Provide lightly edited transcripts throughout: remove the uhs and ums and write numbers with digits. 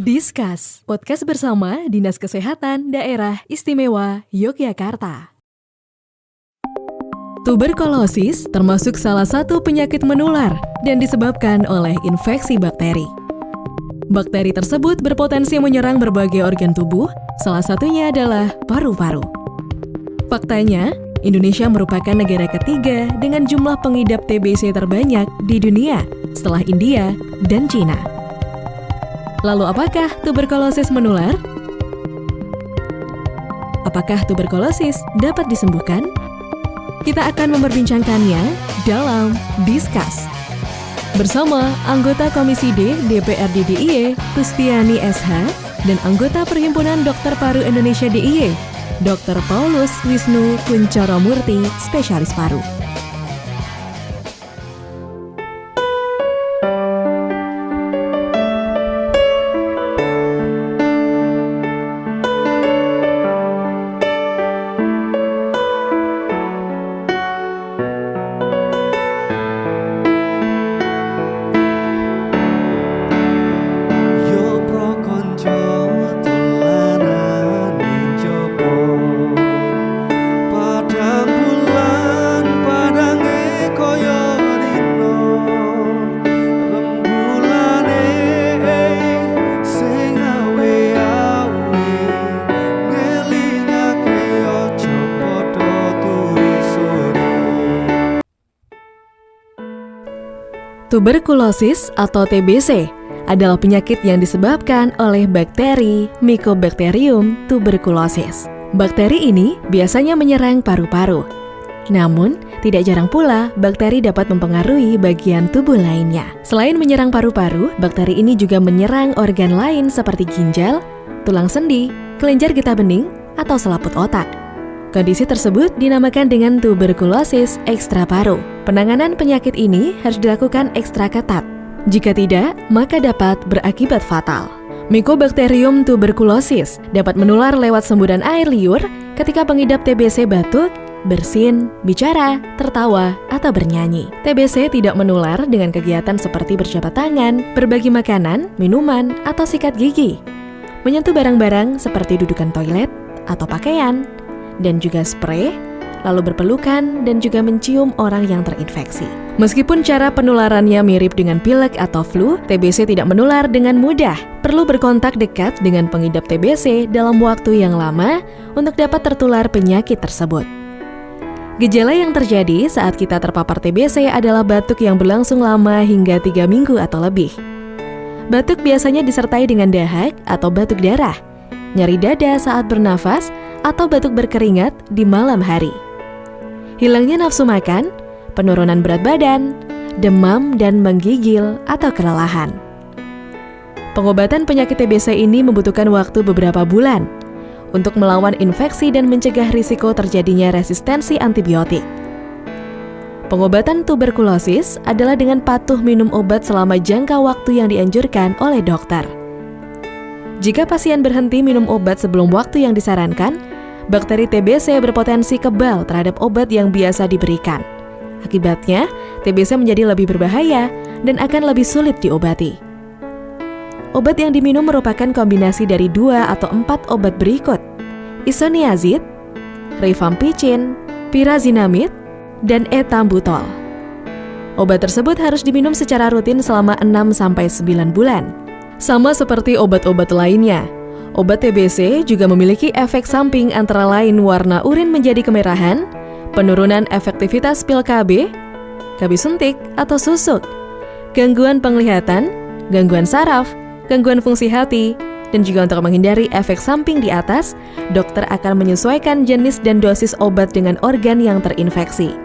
Discuss, podcast bersama Dinas Kesehatan Daerah Istimewa Yogyakarta. Tuberkulosis termasuk salah satu penyakit menular dan disebabkan oleh infeksi bakteri. Bakteri tersebut berpotensi menyerang berbagai organ tubuh, salah satunya adalah paru-paru. Faktanya, Indonesia merupakan negara ketiga dengan jumlah pengidap TBC terbanyak di dunia setelah India dan Cina. Lalu apakah tuberkulosis menular? Apakah tuberkulosis dapat disembuhkan? Kita akan memperbincangkannya dalam Discuss. Bersama anggota Komisi D DPRD DIY, Tustiani SH, dan anggota Perhimpunan Dokter Paru Indonesia DIY, Dr. Paulus Wisnu Kunchoro-Murti, spesialis paru. Tuberkulosis atau TBC adalah penyakit yang disebabkan oleh bakteri Mycobacterium tuberculosis. Bakteri ini biasanya menyerang paru-paru. Namun, tidak jarang pula bakteri dapat mempengaruhi bagian tubuh lainnya. Selain menyerang paru-paru, bakteri ini juga menyerang organ lain seperti ginjal, tulang sendi, kelenjar getah bening, atau selaput otak. Kondisi tersebut dinamakan dengan tuberkulosis ekstraparu. Penanganan penyakit ini harus dilakukan ekstra ketat. Jika tidak, maka dapat berakibat fatal. Mycobacterium tuberculosis dapat menular lewat semburan air liur ketika pengidap TBC batuk, bersin, bicara, tertawa, atau bernyanyi. TBC tidak menular dengan kegiatan seperti berjabat tangan, berbagi makanan, minuman, atau sikat gigi, menyentuh barang-barang seperti dudukan toilet atau pakaian, dan juga spray, lalu berpelukan dan juga mencium orang yang terinfeksi. Meskipun cara penularannya mirip dengan pilek atau flu, TBC tidak menular dengan mudah. Perlu berkontak dekat dengan pengidap TBC dalam waktu yang lama untuk dapat tertular penyakit tersebut. Gejala yang terjadi saat kita terpapar TBC adalah batuk yang berlangsung lama hingga 3 minggu atau lebih. Batuk biasanya disertai dengan dahak atau batuk darah, nyeri dada saat bernafas, atau batuk berkeringat di malam hari. Hilangnya nafsu makan, penurunan berat badan, demam, dan menggigil atau kelelahan. Pengobatan penyakit TBC ini membutuhkan waktu beberapa bulan untuk melawan infeksi dan mencegah risiko terjadinya resistensi antibiotik. Pengobatan tuberkulosis adalah dengan patuh minum obat selama jangka waktu yang dianjurkan oleh dokter. Jika pasien berhenti minum obat sebelum waktu yang disarankan, bakteri TBC berpotensi kebal terhadap obat yang biasa diberikan. Akibatnya, TBC menjadi lebih berbahaya dan akan lebih sulit diobati. Obat yang diminum merupakan kombinasi dari 2 atau 4 obat berikut: isoniazid, rifampicin, pyrazinamide, dan etambutol. Obat tersebut harus diminum secara rutin selama 6-9 bulan. Sama seperti obat-obat lainnya, obat TBC juga memiliki efek samping antara lain warna urin menjadi kemerahan, penurunan efektivitas pil KB, KB suntik atau susuk, gangguan penglihatan, gangguan saraf, gangguan fungsi hati, dan juga untuk menghindari efek samping di atas, dokter akan menyesuaikan jenis dan dosis obat dengan organ yang terinfeksi.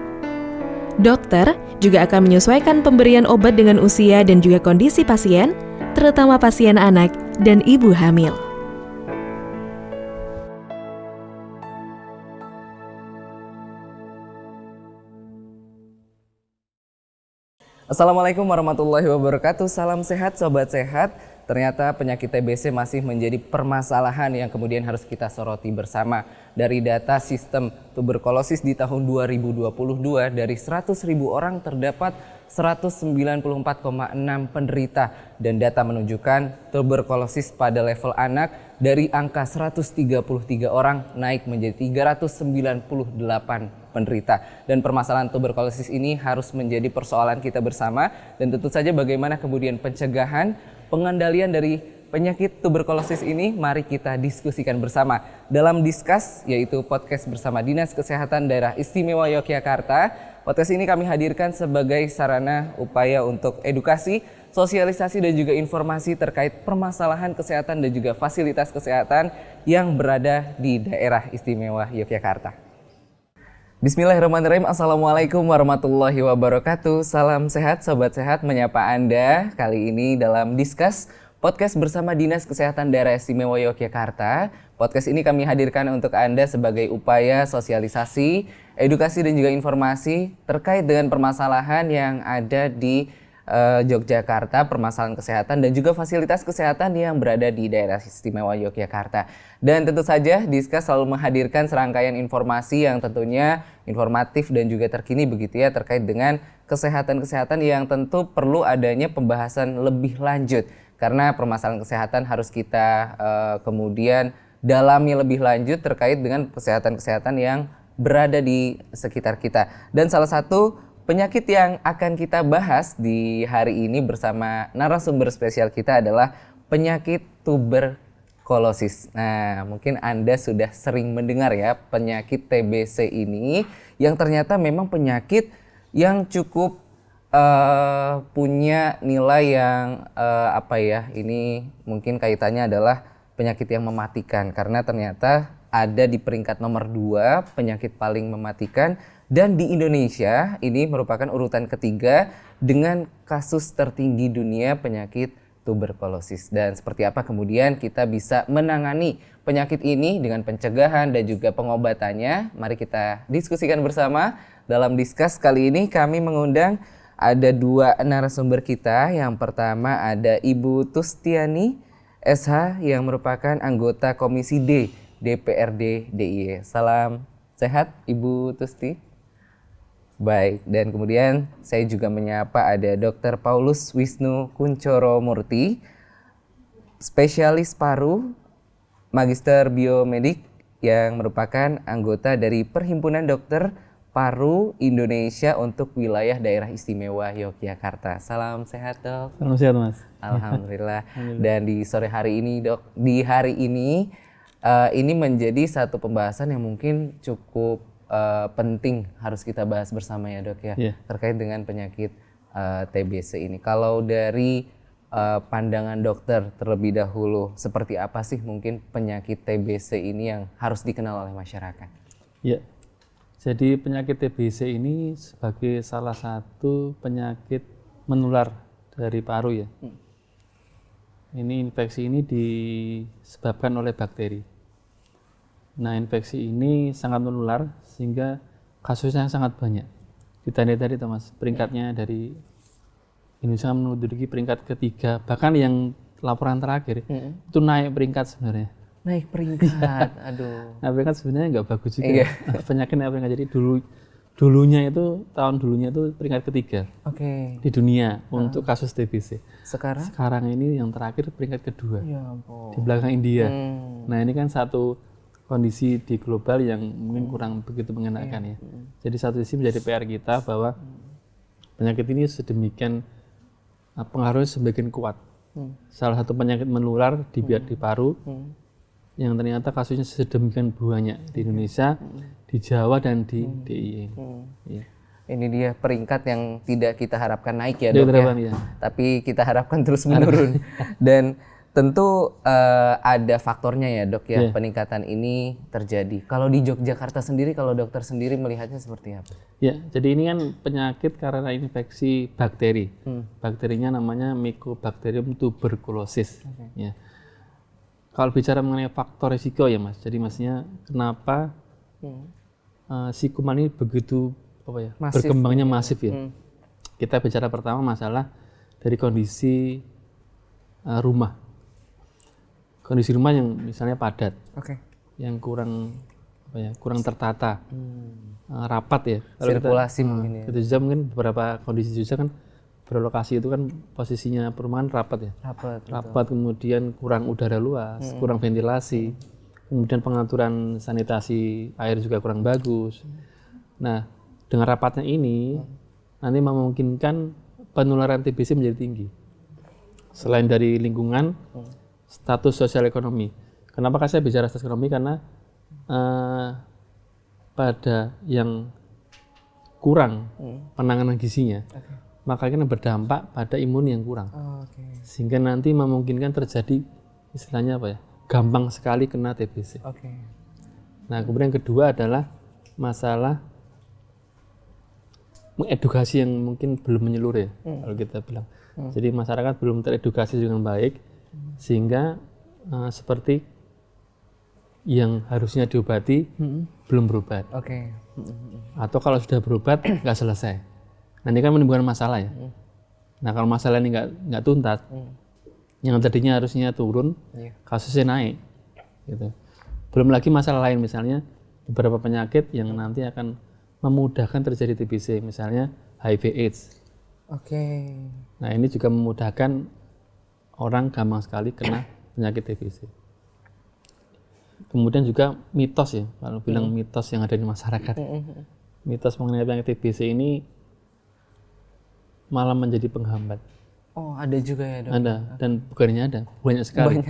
Dokter juga akan menyesuaikan pemberian obat dengan usia dan juga kondisi pasien, terutama pasien anak dan ibu hamil. Assalamualaikum warahmatullahi wabarakatuh. Salam sehat Sobat Sehat. ternyata penyakit TBC masih menjadi permasalahan yang kemudian harus kita soroti bersama. Dari data sistem tuberkulosis di tahun 2022, dari 100.000 orang terdapat 194,6 penderita, dan data menunjukkan tuberkulosis pada level anak dari angka 133 orang naik menjadi 398 penderita. Dan permasalahan tuberkulosis ini harus menjadi persoalan kita bersama, dan tentu saja bagaimana kemudian pencegahan, pengendalian dari penyakit tuberkulosis ini, mari kita diskusikan bersama dalam Discuss, yaitu podcast bersama Dinas Kesehatan Daerah Istimewa Yogyakarta. Podcast ini kami hadirkan sebagai sarana upaya untuk edukasi, sosialisasi dan juga informasi terkait permasalahan kesehatan dan juga fasilitas kesehatan yang berada di daerah istimewa Yogyakarta. Bismillahirrahmanirrahim. Assalamualaikum warahmatullahi wabarakatuh. Salam sehat, sobat sehat, menyapa Anda kali ini dalam Discuss, podcast bersama Dinas Kesehatan Daerah Istimewa Yogyakarta. Podcast ini kami hadirkan untuk Anda sebagai upaya sosialisasi, edukasi dan juga informasi terkait dengan permasalahan yang ada di Yogyakarta, permasalahan kesehatan dan juga fasilitas kesehatan yang berada di daerah istimewa Yogyakarta. Dan tentu saja Discuss selalu menghadirkan serangkaian informasi yang tentunya informatif dan juga terkini begitu ya, terkait dengan kesehatan-kesehatan yang tentu perlu adanya pembahasan lebih lanjut. Karena permasalahan kesehatan harus kita kemudian dalami lebih lanjut terkait dengan kesehatan-kesehatan yang berada di sekitar kita. Dan salah satu penyakit yang akan kita bahas di hari ini bersama narasumber spesial kita adalah penyakit tuberkulosis. Nah, mungkin Anda sudah sering mendengar ya penyakit TBC ini, yang ternyata memang penyakit yang cukup punya nilai yang ini mungkin kaitannya adalah penyakit yang mematikan, karena ternyata ada di peringkat nomor 2 penyakit paling mematikan, dan di Indonesia ini merupakan urutan ketiga dengan kasus tertinggi dunia penyakit tuberkulosis. Dan seperti apa kemudian kita bisa menangani penyakit ini dengan pencegahan dan juga pengobatannya, mari kita diskusikan bersama. Dalam Discuss kali ini kami mengundang ada 2 narasumber kita. Yang pertama ada Ibu Tustiani SH yang merupakan anggota Komisi D DPRD DIY. Salam sehat Ibu Tusti. Baik, dan kemudian saya juga menyapa ada Dr. Paulus Wisnu Kuncoro Murti, spesialis paru, magister biomedik yang merupakan anggota dari Perhimpunan Dokter Paru Indonesia untuk wilayah daerah istimewa Yogyakarta. Salam sehat, Dok. Salam sehat, Mas. Alhamdulillah. Dan di sore hari ini, Dok, di hari ini menjadi satu pembahasan yang mungkin cukup penting harus kita bahas bersama ya, Dok ya, terkait dengan penyakit TBC ini. Kalau dari pandangan dokter terlebih dahulu, seperti apa sih mungkin penyakit TBC ini yang harus dikenal oleh masyarakat? Ya. Jadi penyakit TBC ini sebagai salah satu penyakit menular dari paru ya. Ini infeksi ini disebabkan oleh bakteri. Nah, infeksi ini sangat menular sehingga kasusnya sangat banyak. Ditandai tadi Mas, peringkatnya dari Indonesia menduduki peringkat ketiga, bahkan yang laporan terakhir itu naik peringkat sebenarnya. Naik peringkat, aduh. Nah, peringkat sebenarnya nggak bagus juga. Penyakit naik peringkat. Jadi dulunya itu peringkat ketiga. Di dunia untuk kasus TBC. Sekarang ini yang terakhir peringkat kedua. Ya ampun. Di belakang India. Nah, ini kan satu kondisi di global yang mungkin kurang begitu mengenakan ya. Jadi satu sisi menjadi PR kita bahwa penyakit ini sedemikian pengaruhnya sebagian kuat. Salah satu penyakit menular di paru. Yang ternyata kasusnya sedemikian banyak di Indonesia, di Jawa dan di DIY. Ya. Ini dia peringkat yang tidak kita harapkan naik ya, Dok ya. Tapi kita harapkan terus menurun. Dan tentu ada faktornya ya, Dok ya, peningkatan ini terjadi. Kalau di Yogyakarta sendiri, kalau dokter sendiri melihatnya seperti apa? Ya, jadi ini kan penyakit karena infeksi bakteri. Bakterinya namanya Mycobacterium tuberculosis. Ya. Kalau bicara mengenai faktor risiko ya Mas, jadi maksudnya kenapa si kuman ini begitu berkembangnya masif ya. Kita bicara pertama masalah dari kondisi rumah. kondisi rumah yang misalnya padat, Oke. yang kurang kurang tertata, rapat ya. Sirkulasi mungkin ya. Di Jogja mungkin beberapa kondisi di Jogja kan berlokasi itu kan posisinya perumahan rapat ya. Rapat, kemudian kurang udara luas, kurang ventilasi, kemudian pengaturan sanitasi air juga kurang bagus. Nah, dengan rapatnya ini nanti memungkinkan penularan TBC menjadi tinggi. Selain dari lingkungan, status sosial ekonomi. Kenapa saya bicara status ekonomi? Karena pada yang kurang penanganan gizinya, maka akan berdampak pada imun yang kurang. Sehingga nanti memungkinkan terjadi istilahnya apa ya? Gampang sekali kena TBC. Nah, kemudian yang kedua adalah masalah mengedukasi yang mungkin belum menyeluruh ya, kalau kita bilang. Jadi masyarakat belum teredukasi dengan baik, sehingga seperti yang harusnya diobati belum berobat. Atau kalau sudah berobat nggak selesai. Nah, ini kan menimbulkan masalah ya. Nah, kalau masalah ini nggak tuntas, yang tadinya harusnya turun, kasusnya naik. Gitu. Belum lagi masalah lain, misalnya beberapa penyakit yang nanti akan memudahkan terjadi TBC, misalnya HIV/AIDS. Nah, ini juga memudahkan orang gampang sekali kena penyakit TBC. Kemudian juga mitos ya, kalau bilang mitos yang ada di masyarakat. Mitos mengenai penyakit TBC ini malah menjadi penghambat. Ada juga ya, Dok? Ada, dan bukannya ada, banyak sekali.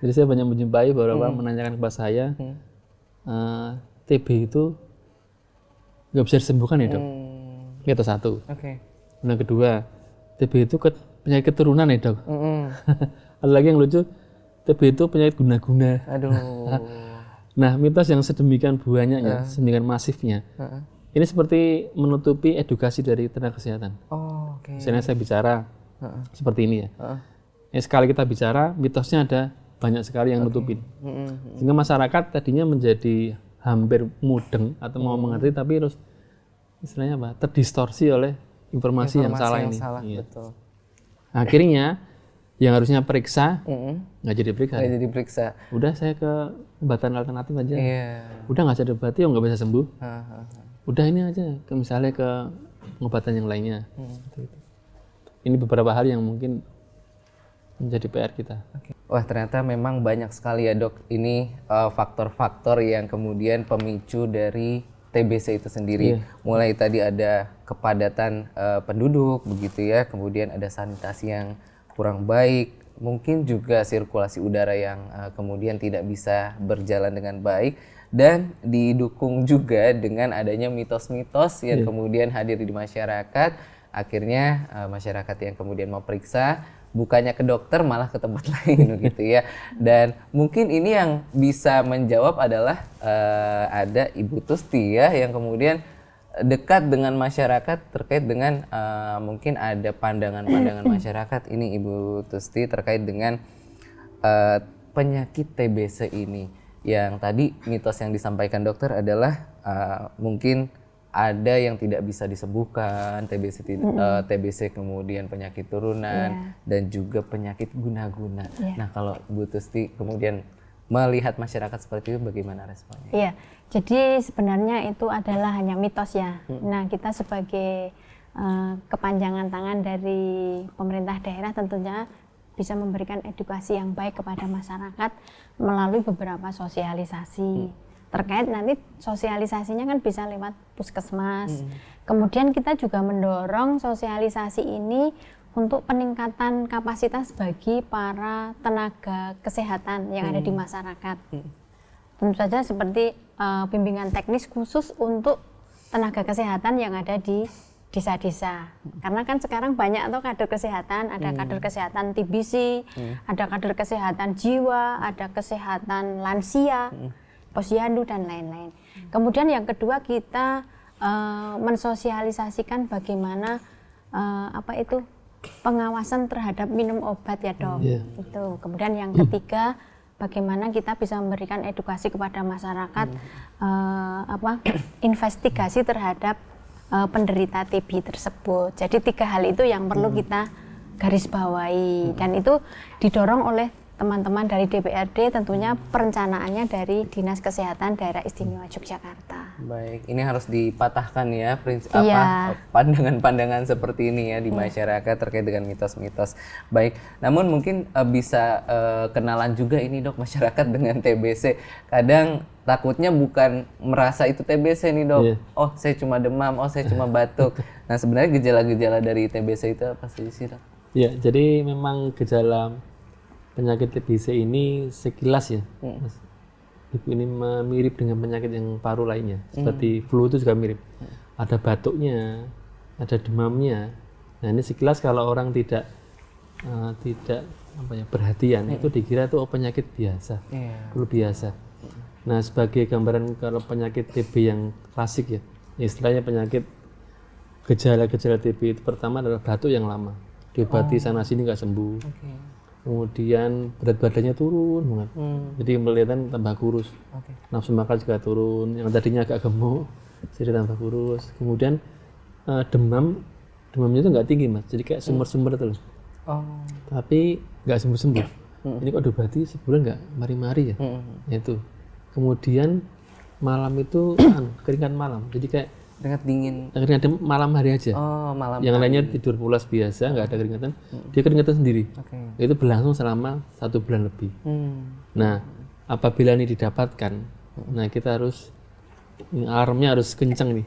Jadi saya banyak menjumpai beberapa orang menanyakan kepada saya, TB itu nggak bisa disembuhkan ya, Dok? Itu satu. Yang kedua, TB itu penyakit keturunan ya, Dok? Ada lagi yang lucu, TB itu penyakit guna-guna. Nah, mitos yang sedemikian banyaknya, sedemikian masifnya, ini seperti menutupi edukasi dari tenaga kesehatan. Misalnya saya bicara seperti ini ya. Sekali kita bicara, mitosnya ada banyak sekali yang nutupin. Sehingga masyarakat tadinya menjadi hampir mudeng atau mau mengerti, tapi terus istilahnya apa? Terdistorsi oleh informasi yang salah ini. Betul. Akhirnya yang harusnya periksa nggak jadi periksa. Udah saya ke obatan alternatif aja. Udah nggak bisa diobati, nggak bisa sembuh. Udah ini aja, misalnya ke pengobatan yang lainnya. Ini beberapa hal yang mungkin menjadi PR kita. Wah, ternyata memang banyak sekali ya, Dok. Ini faktor-faktor yang kemudian pemicu dari TBC itu sendiri. Mulai tadi ada kepadatan penduduk begitu ya, kemudian ada sanitasi yang kurang baik, mungkin juga sirkulasi udara yang kemudian tidak bisa berjalan dengan baik, dan didukung juga dengan adanya mitos-mitos yang kemudian hadir di masyarakat. Akhirnya masyarakat yang kemudian mau periksa bukannya ke dokter malah ke tempat lain gitu ya. Dan mungkin ini yang bisa menjawab adalah ada Ibu Tusti ya, yang kemudian dekat dengan masyarakat terkait dengan mungkin ada pandangan-pandangan masyarakat ini, Ibu Tusti, terkait dengan penyakit TBC ini. Yang tadi mitos yang disampaikan dokter adalah mungkin ada yang tidak bisa disembuhkan, TBC kemudian penyakit turunan dan juga penyakit guna-guna. Nah, kalau Bu Tusti kemudian melihat masyarakat seperti itu, bagaimana responnya? Iya, jadi sebenarnya itu adalah hanya mitos ya. Nah, kita sebagai kepanjangan tangan dari pemerintah daerah tentunya bisa memberikan edukasi yang baik kepada masyarakat melalui beberapa sosialisasi. Terkait nanti sosialisasinya kan bisa lewat puskesmas. Kemudian kita juga mendorong sosialisasi ini untuk peningkatan kapasitas bagi para tenaga kesehatan yang ada di masyarakat. Tentu saja seperti bimbingan teknis khusus untuk tenaga kesehatan yang ada di desa-desa. Karena kan sekarang banyak atau kader kesehatan, ada kader kesehatan TBC, ada kader kesehatan jiwa, ada kesehatan lansia, posyandu dan lain-lain. Kemudian yang kedua kita mensosialisasikan bagaimana pengawasan terhadap minum obat ya, Dok. Itu. Kemudian yang ketiga bagaimana kita bisa memberikan edukasi kepada masyarakat investigasi terhadap penderita TB tersebut. Jadi 3 hal itu yang perlu kita garis bawahi, dan itu didorong oleh teman-teman dari DPRD, tentunya perencanaannya dari Dinas Kesehatan Daerah Istimewa Yogyakarta. Baik, ini harus dipatahkan ya prinsip Iya. pandangan-pandangan seperti ini ya di masyarakat terkait dengan mitos-mitos. Baik, namun mungkin bisa kenalan juga ini Dok masyarakat dengan TBC. Kadang takutnya bukan merasa itu TBC nih Dok. Oh, saya cuma demam, oh saya cuma batuk. Nah, sebenarnya gejala-gejala dari TBC itu apa sih Dok? Ya, jadi memang gejala penyakit TBC ini sekilas ya, Mas. Ibu ini mirip dengan penyakit yang paru lainnya, seperti flu itu juga mirip. Ada batuknya, ada demamnya. Nah ini sekilas kalau orang tidak perhatian, itu dikira itu penyakit biasa, flu biasa. Nah sebagai gambaran kalau penyakit TB yang klasik ya, istilahnya penyakit gejala-gejala TB itu pertama adalah batuk yang lama, diobati sana sini nggak sembuh. Kemudian berat badannya turun banget, jadi kelihatan tambah kurus. Nafsu makan juga turun, yang tadinya agak gemuk jadi tambah kurus. Kemudian demamnya itu nggak tinggi Mas, jadi kayak sumber-sumber itu loh. Tapi nggak sembuh-sembuh. Ini kok diobati sebulan nggak mari-mari ya. Itu. Kemudian malam itu keringat malam, jadi kayak Keringat dingin. Keringat malam hari aja. Oh, malam. Yang lainnya tidur pulas biasa, nggak ada keringatan. Dia keringatan sendiri. Itu berlangsung selama 1 bulan lebih. Nah, apabila ini didapatkan, nah kita harus alarmnya harus kencang nih.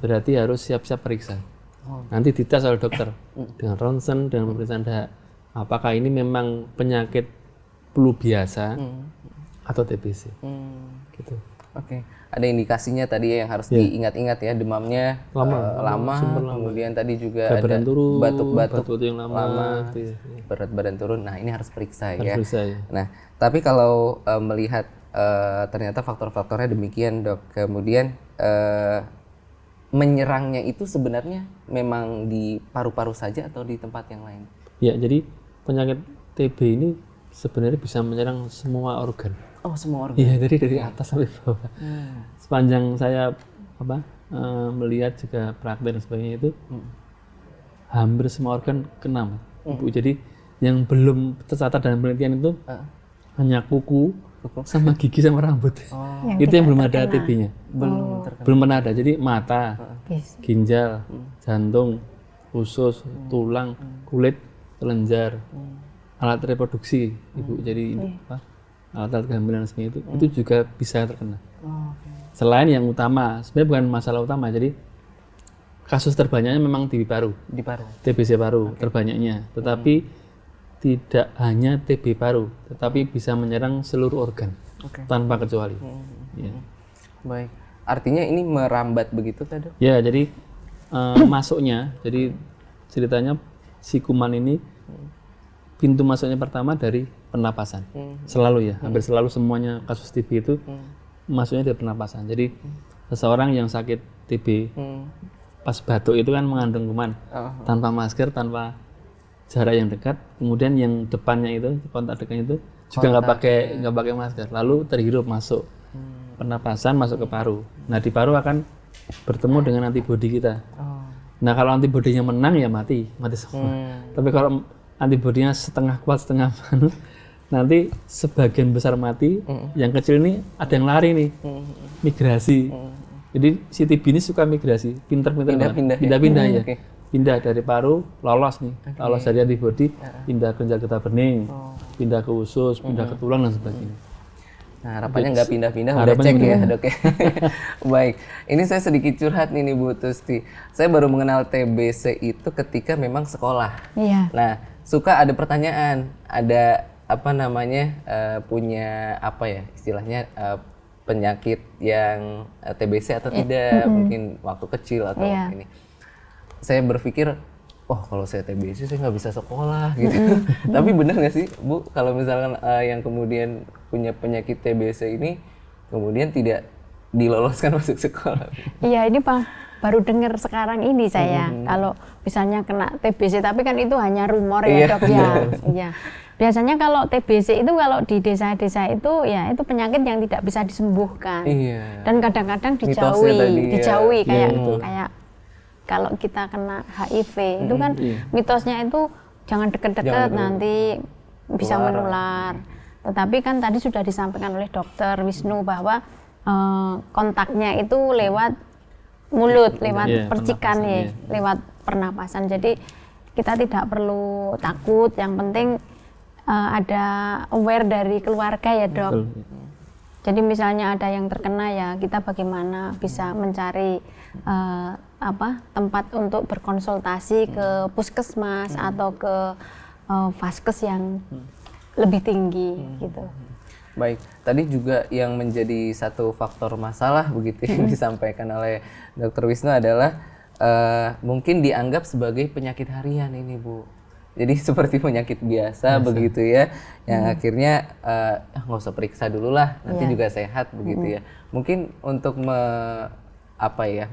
Berarti harus siap-siap periksa. Nanti dites oleh dokter dengan ronsen, dengan pemeriksaan dahak. Apakah ini memang penyakit flu biasa atau TBC? Gitu. Oke, ada indikasinya tadi yang harus diingat-ingat ya, demamnya lama, kemudian tadi juga ada batuk-batuk yang lama, berat badan turun. Nah ini harus periksa ya. Periksa, ya. Nah tapi kalau melihat ternyata faktor-faktornya demikian Dok, kemudian menyerangnya itu sebenarnya memang di paru-paru saja atau di tempat yang lain? Ya, jadi penyakit TB ini sebenarnya bisa menyerang semua organ. Oh, semua organ? Iya, dari atas sampai bawah. Sepanjang saya melihat juga praktek dan sebagainya itu, hampir semua organ kena. Bu. Jadi yang belum tercatat dalam penelitian itu hanya kuku sama gigi sama rambut. Itu yang belum ada TB-nya. Belum pernah ada. Jadi mata, ginjal, jantung, usus, tulang, kulit, kelenjar, alat reproduksi, Ibu. Jadi alat kehamilan sebagainya itu juga bisa terkena. Selain yang utama, sebenarnya bukan masalah utama. Jadi kasus terbanyaknya memang di paru. TBC paru terbanyaknya. Tetapi tidak hanya TB paru, tetapi bisa menyerang seluruh organ tanpa kecuali. Ya. Baik. Artinya ini merambat begitu tadi? Ya, jadi masuknya, jadi ceritanya si kuman ini pintu masuknya pertama dari pernapasan. Selalu ya, hampir selalu semuanya kasus TB itu masuknya dari pernapasan. Jadi seseorang yang sakit TB pas batuk itu kan mengandung kuman tanpa masker, tanpa jarak yang dekat. Kemudian yang depannya itu, kontak dekatnya itu juga nggak pakai masker. Lalu terhirup masuk pernapasan, masuk ke paru. Nah di paru akan bertemu dengan antibodi kita. Nah kalau antibodinya menang ya mati semua. Tapi kalau antibodinya setengah kuat, setengah nanti sebagian besar mati, yang kecil ini ada yang lari nih, migrasi. Jadi si TB ini suka migrasi, pintar-pintar pindah-pindah ya. Pindah dari paru, lolos nih, lolos dari antibodi, pindah ke ginjal getah bening, pindah ke usus, pindah ke tulang dan sebagainya. Nah harapannya nggak pindah-pindah, udah cek ya Dok ya. Baik, ini saya sedikit curhat nih Bu Tusti. Saya baru mengenal TBC itu ketika memang sekolah. Nah suka ada pertanyaan, ada apa namanya punya apa ya istilahnya penyakit yang TBC atau tidak, mungkin waktu kecil atau ini. Saya berpikir, oh kalau saya TBC saya nggak bisa sekolah gitu. Tapi benar nggak sih Bu, kalau misalkan yang kemudian punya penyakit TBC ini kemudian tidak diloloskan masuk sekolah? Iya, ini baru dengar sekarang ini saya kalau misalnya kena TBC, tapi kan itu hanya rumor ya Dok ya. Iya. Biasanya kalau TBC itu kalau di desa-desa itu ya itu penyakit yang tidak bisa disembuhkan. Dan kadang-kadang dijauhi kayak kalau kita kena HIV itu kan mitosnya itu jangan deket-deket nanti bisa menular. Tetapi kan tadi sudah disampaikan oleh Dokter Wisnu bahwa kontaknya itu lewat mulut, lewat percikan ya, lewat pernapasan. Jadi kita tidak perlu takut, yang penting ada aware dari keluarga ya dok. Jadi misalnya ada yang terkena ya kita bagaimana bisa mencari tempat untuk berkonsultasi ke puskesmas atau ke vaskes yang lebih tinggi gitu. Baik, tadi juga yang menjadi satu faktor masalah begitu yang disampaikan oleh Dr. Wisnu adalah mungkin dianggap sebagai penyakit harian ini Bu. Jadi seperti penyakit biasa begitu ya, yang akhirnya nggak usah periksa dulu lah, nanti juga sehat begitu ya. Mungkin untuk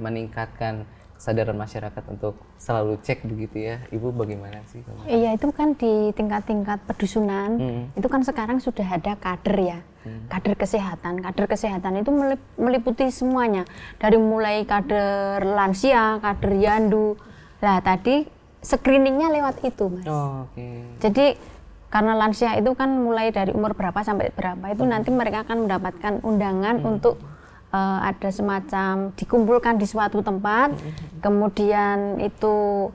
meningkatkan kesadaran masyarakat untuk selalu cek begitu ya, Ibu bagaimana sih? Iya, itu kan di tingkat-tingkat pedusunan, itu kan sekarang sudah ada kader ya, kader kesehatan. Kader kesehatan itu meliputi semuanya, dari mulai kader lansia, kader yandu. Nah tadi screeningnya lewat itu Mas. Jadi karena lansia itu kan mulai dari umur berapa sampai berapa itu nanti mereka akan mendapatkan undangan untuk ada semacam dikumpulkan di suatu tempat, kemudian itu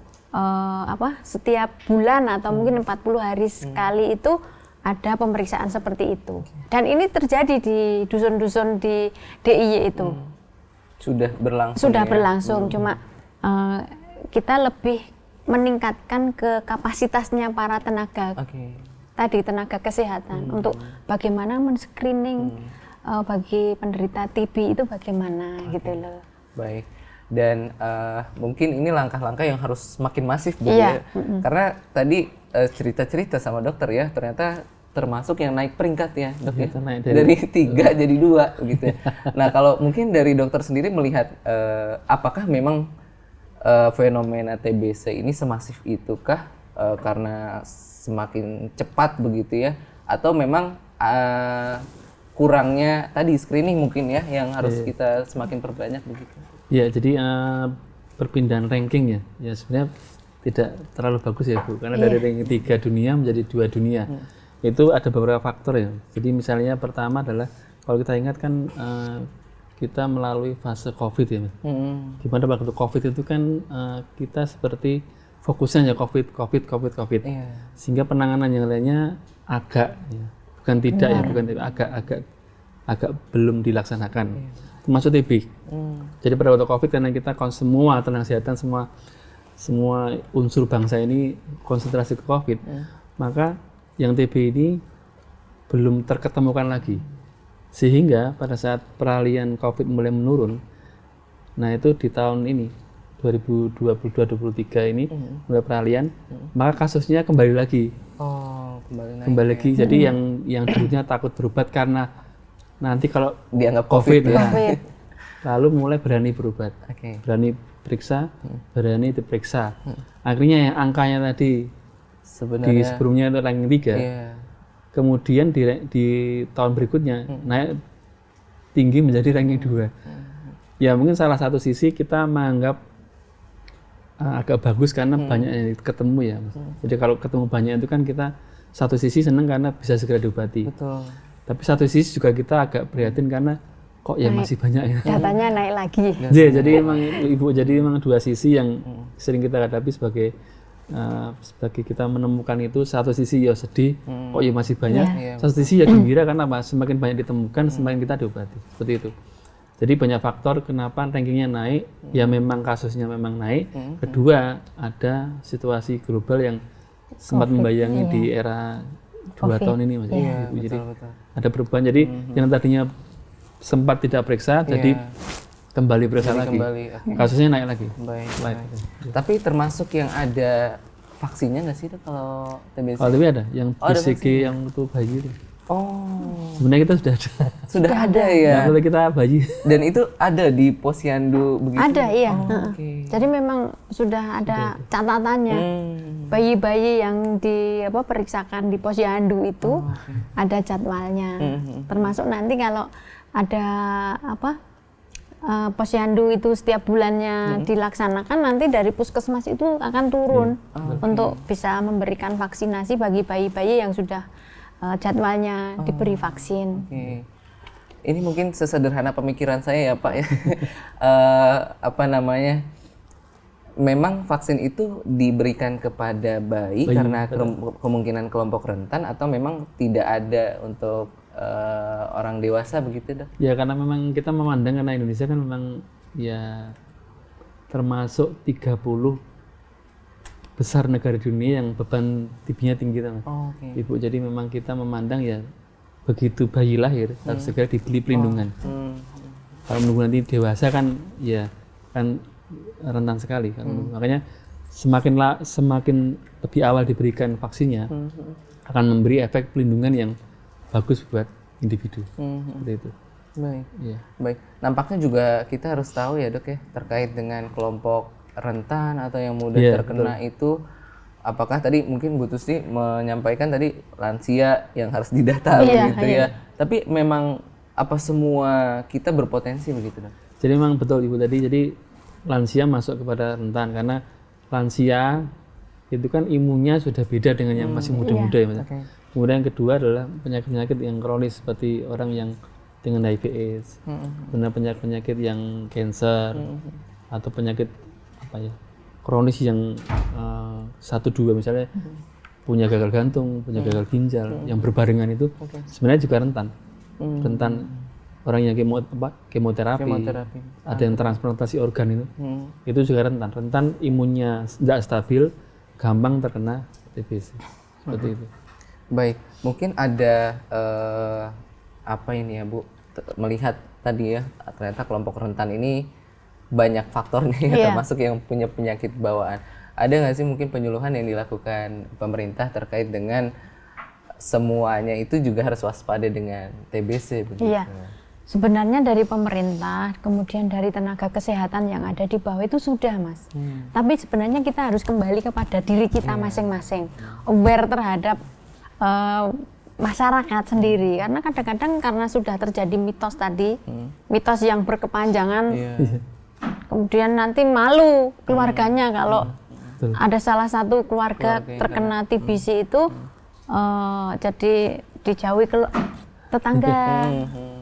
setiap bulan atau mungkin 40 hari sekali itu ada pemeriksaan seperti itu. Dan ini terjadi di dusun-dusun di DIY itu. Sudah berlangsung. Sudah berlangsung, cuma kita lebih meningkatkan ke kapasitasnya para tenaga. Tadi tenaga kesehatan untuk bagaimana men-screening bagi penderita TB itu bagaimana gitu loh. Baik, dan mungkin ini langkah-langkah yang harus semakin masif Bu ya. Karena tadi cerita-cerita sama dokter ya, ternyata termasuk yang naik peringkat ya dok ya, dari 3 jadi 2 gitu ya. Nah kalau mungkin dari dokter sendiri melihat apakah memang fenomena TBC ini semasif itukah karena semakin cepat begitu ya, atau memang kurangnya tadi screening mungkin ya yang harus kita semakin perbanyak begitu. Ya, jadi perpindahan ranking ya sebenarnya tidak terlalu bagus ya Bu, karena dari ranking 3 dunia menjadi 2 dunia. Itu ada beberapa faktor ya. Jadi misalnya pertama adalah kalau kita ingat kan kita melalui fase COVID ya. Gimana waktu COVID itu kan kita seperti fokusnya ya COVID. Sehingga penanganan yang lainnya agak bukan tidak ya, agak belum dilaksanakan. Termasuk TB. Jadi pada waktu COVID karena kita semua tenaga kesehatan, semua unsur bangsa ini konsentrasi ke COVID, maka yang TB ini belum terketemukan lagi. Sehingga pada saat peralihan COVID mulai menurun, nah itu di tahun ini 2022-2023 ini mulai peralihan, maka kasusnya kembali lagi. Kembali lagi. Jadi yang dulunya takut berobat karena nanti kalau dianggap COVID ya. Lalu mulai berani berobat, berani periksa, berani diperiksa. Akhirnya yang angkanya tadi sebenarnya di sebelumnya itu ranking 3, kemudian di tahun berikutnya naik tinggi menjadi ranking 2. Ya mungkin salah satu sisi kita menganggap agak bagus karena banyak yang ketemu ya. Jadi kalau ketemu banyak itu kan kita satu sisi senang karena bisa segera diobati. Betul. Tapi satu sisi juga kita agak prihatin karena kok ya masih banyak ya. Datanya naik lagi. Ya, jadi memang Ibu, jadi memang dua sisi yang sering kita hadapi sebagai kita menemukan itu. Satu sisi ya sedih, kok ya masih banyak. Satu sisi ya gembira karena semakin banyak ditemukan, semakin kita diobati. Seperti itu. Jadi banyak faktor kenapa rankingnya naik. Ya memang kasusnya memang naik. Kedua, ada situasi global yang sempat membayangi di era 2 tahun ini Mas. Jadi ada perubahan. Jadi yang tadinya sempat tidak periksa jadi kembali periksa lagi. Kasusnya naik lagi. Baik. Tapi termasuk yang ada vaksinnya nggak sih Dok, kalau TBC? Kalau TBC ada, yang BCG yang untuk bayi itu. Sebenarnya kita sudah ada. Sudah ada ya. Kalau kita bayi. Dan itu ada di Posyandu begitu? Ada iya. Jadi memang sudah ada catatannya. Bayi-bayi yang periksakan di Posyandu itu ada jadwalnya. Termasuk nanti kalau ada posyandu itu setiap bulannya dilaksanakan, nanti dari puskesmas itu akan turun untuk bisa memberikan vaksinasi bagi bayi-bayi yang sudah jadwalnya diberi vaksin. Ini mungkin sesederhana pemikiran saya ya Pak ya. Apa namanya? Memang vaksin itu diberikan kepada bayi karena kemungkinan kelompok rentan, atau memang tidak ada untuk orang dewasa begitu Dok? Ya karena memang kita memandang karena Indonesia kan memang ya termasuk 30 besar negara dunia yang beban TB-nya tinggi Mas. Ibu, jadi memang kita memandang ya begitu bayi lahir harus segera dibeli pelindungan. Kalau menunggu nanti dewasa kan ya kan rentan sekali kan. Makanya semakin lebih awal diberikan vaksinnya akan memberi efek pelindungan yang bagus buat individu. Seperti itu. Baik. Ya. Baik. Nampaknya juga kita harus tahu ya Dok ya, terkait dengan kelompok rentan atau yang mudah terkena itu. Apakah tadi mungkin Bu Tusti menyampaikan tadi lansia yang harus didata begitu ya. Tapi memang apa semua kita berpotensi begitu Dok? Jadi memang betul Ibu tadi, jadi lansia masuk kepada rentan karena lansia itu kan imunnya sudah beda dengan yang masih muda-muda ya Mas. Kemudian yang kedua adalah penyakit-penyakit yang kronis seperti orang yang dengan HIV/AIDS, benar penyakit-penyakit yang cancer atau penyakit apa ya kronis yang 1-2 misalnya punya gagal jantung, punya gagal ginjal yang berbarengan itu sebenarnya juga rentan. Rentan orang yang kemoterapi, ada yang transplantasi organ itu juga rentan imunnya tidak stabil, gampang terkena TBC. Seperti itu. Baik, mungkin ada apa ini ya Bu, melihat tadi ya ternyata kelompok rentan ini banyak faktornya termasuk yang punya penyakit bawaan. Ada nggak sih mungkin penyuluhan yang dilakukan pemerintah terkait dengan semuanya itu juga harus waspada dengan TBC begitu? Iya. Sebenarnya dari pemerintah, kemudian dari tenaga kesehatan yang ada di bawah itu sudah Mas. Tapi sebenarnya kita harus kembali kepada diri kita masing-masing, aware terhadap masyarakat sendiri, karena kadang-kadang karena sudah terjadi mitos tadi, mitos yang berkepanjangan, kemudian nanti malu keluarganya kalau ada salah satu keluarga terkena TBC itu, jadi dijauhi ke tetangga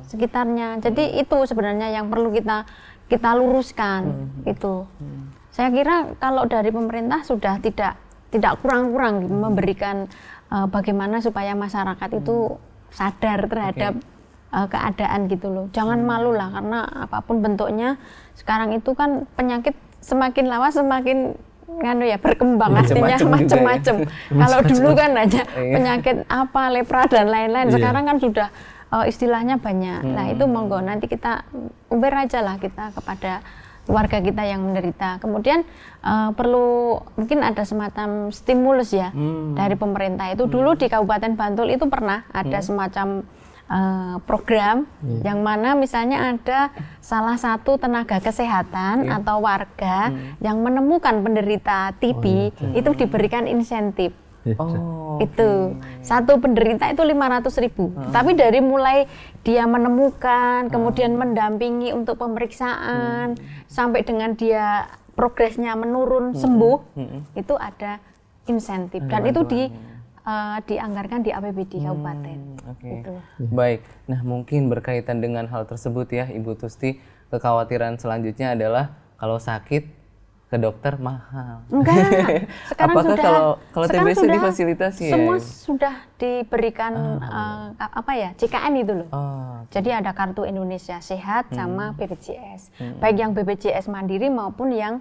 sekitarnya. Jadi itu sebenarnya yang perlu kita luruskan itu. Saya kira kalau dari pemerintah sudah tidak kurang-kurang memberikan bagaimana supaya masyarakat itu sadar terhadap keadaan gitu loh. Jangan malu lah, karena apapun bentuknya sekarang itu kan penyakit semakin lama semakin berkembang, artinya macam-macam. Kalau dulu kan hanya penyakit apa, lepra dan lain-lain, sekarang kan sudah istilahnya banyak. Nah itu monggo nanti kita aware aja lah kita kepada keluarga kita yang menderita. Kemudian perlu mungkin ada semacam stimulus ya dari pemerintah itu. Dulu di Kabupaten Bantul itu pernah ada semacam program yang mana misalnya ada salah satu tenaga kesehatan atau warga yang menemukan penderita TB itu diberikan insentif. Itu satu penderita itu 500.000. Tapi dari mulai dia menemukan, kemudian mendampingi untuk pemeriksaan sampai dengan dia progresnya menurun sembuh, itu ada insentif dan itu dianggarkan di APBD kabupaten. Gitu. Baik. Nah, mungkin berkaitan dengan hal tersebut ya, Ibu Tusti, kekhawatiran selanjutnya adalah kalau sakit ke dokter mahal. Enggak. Sekarang apakah sudah kalau TBC difasilitasi ya? Semua sudah diberikan JKN itu loh. Jadi ada kartu Indonesia Sehat sama BPJS. Baik yang BPJS mandiri maupun yang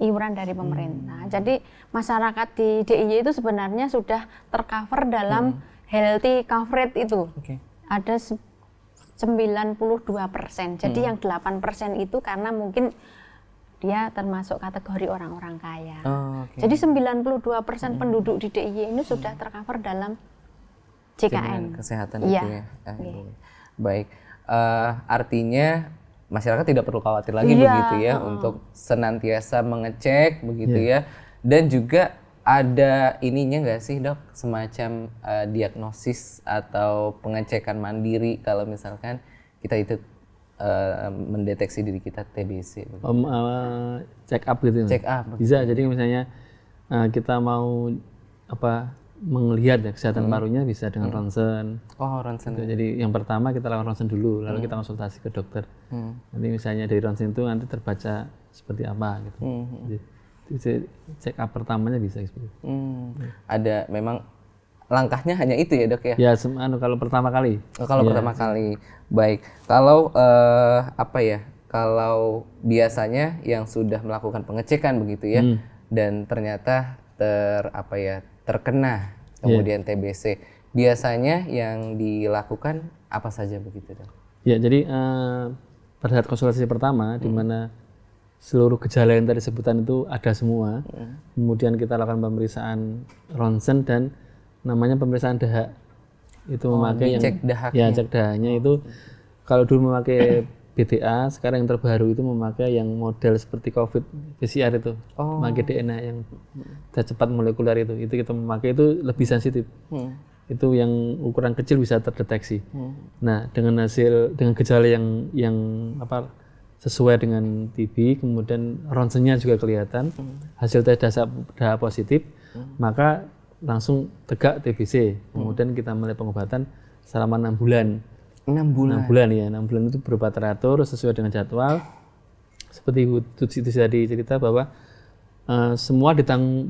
iuran dari pemerintah. Jadi masyarakat di DIY itu sebenarnya sudah tercover dalam healthy coverage itu. Ada 92%. Jadi yang 8% itu karena mungkin dia termasuk kategori orang-orang kaya. Jadi 92% penduduk di DIY ini sudah tercover dalam JKN. Kesehatan itu ya. Baik. Artinya masyarakat tidak perlu khawatir lagi begitu ya untuk senantiasa mengecek begitu ya. Dan juga ada ininya nggak sih Dok, semacam diagnosis atau pengecekan mandiri kalau misalkan kita itu mendeteksi diri kita TBC? Check up gitu. Check up. Bisa. Jadi misalnya kita mau melihat ya kesehatan parunya bisa dengan ronsen. Oh, ronsen. Gitu. Jadi yang pertama kita lakukan ronsen dulu, lalu kita konsultasi ke dokter. Nanti misalnya dari ronsen itu nanti terbaca seperti apa gitu. Jadi check up pertamanya bisa seperti itu. Ada memang langkahnya hanya itu ya dok ya? Ya, kalau pertama kali. Kalau pertama kali, baik. Kalau kalau biasanya yang sudah melakukan pengecekan begitu ya, dan ternyata terkena kemudian TBC, biasanya yang dilakukan apa saja begitu dok? Ya, jadi pada saat konsultasi pertama di mana seluruh gejala yang tadi sebutan itu ada semua, kemudian kita lakukan pemeriksaan ronsen dan namanya pemeriksaan dahak. Itu memakai cek dahaknya. Cek dahaknya itu kalau dulu memakai BDA, sekarang yang terbaru itu memakai yang model seperti COVID PCR itu, memakai DNA yang cepat molekuler itu kita memakai itu lebih sensitif. Itu yang ukuran kecil bisa terdeteksi. Nah, dengan gejala yang sesuai dengan TB, kemudian ronsennya juga kelihatan, hasil tes dahak positif, maka langsung tegak TBC. Kemudian kita mulai pengobatan selama 6 bulan. 6 bulan. 6 bulan ya, 6 bulan itu berupa teratur sesuai dengan jadwal. Seperti itu tadi cerita bahwa semua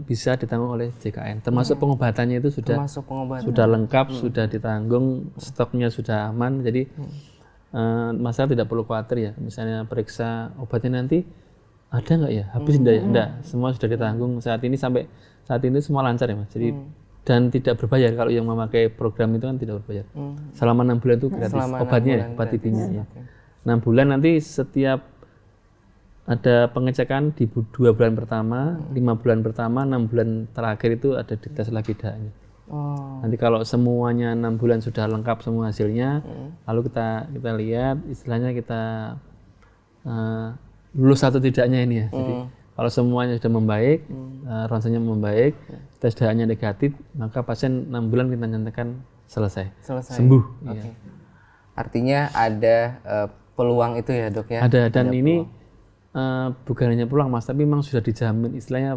bisa ditanggung oleh JKN, termasuk pengobatannya itu sudah lengkap, sudah ditanggung, stoknya sudah aman. Jadi masalah tidak perlu khawatir ya. Misalnya periksa obatnya nanti ada nggak ya, habis enggak ya? Enggak, semua sudah ditanggung saat ini semua lancar ya Mas. Jadi dan tidak berbayar. Kalau yang memakai program itu kan tidak berbayar. Selama 6 bulan itu gratis obatnya ya, obat TB-nya ya. 6 bulan nanti setiap ada pengecekan di 2 bulan pertama, 5 bulan pertama, 6 bulan terakhir itu ada dites lagi dahaknya. Nanti kalau semuanya 6 bulan sudah lengkap semua hasilnya, lalu kita lihat istilahnya kita lulus atau tidaknya ini ya. Jadi kalau semuanya sudah membaik, ronsennya membaik, tes dahaknya negatif, maka pasien 6 bulan kita nyatakan selesai. Sembuh. Okay. Ya. Artinya ada peluang itu ya dok ya? Ada, dan ini bukan hanya peluang Mas, tapi memang sudah dijamin istilahnya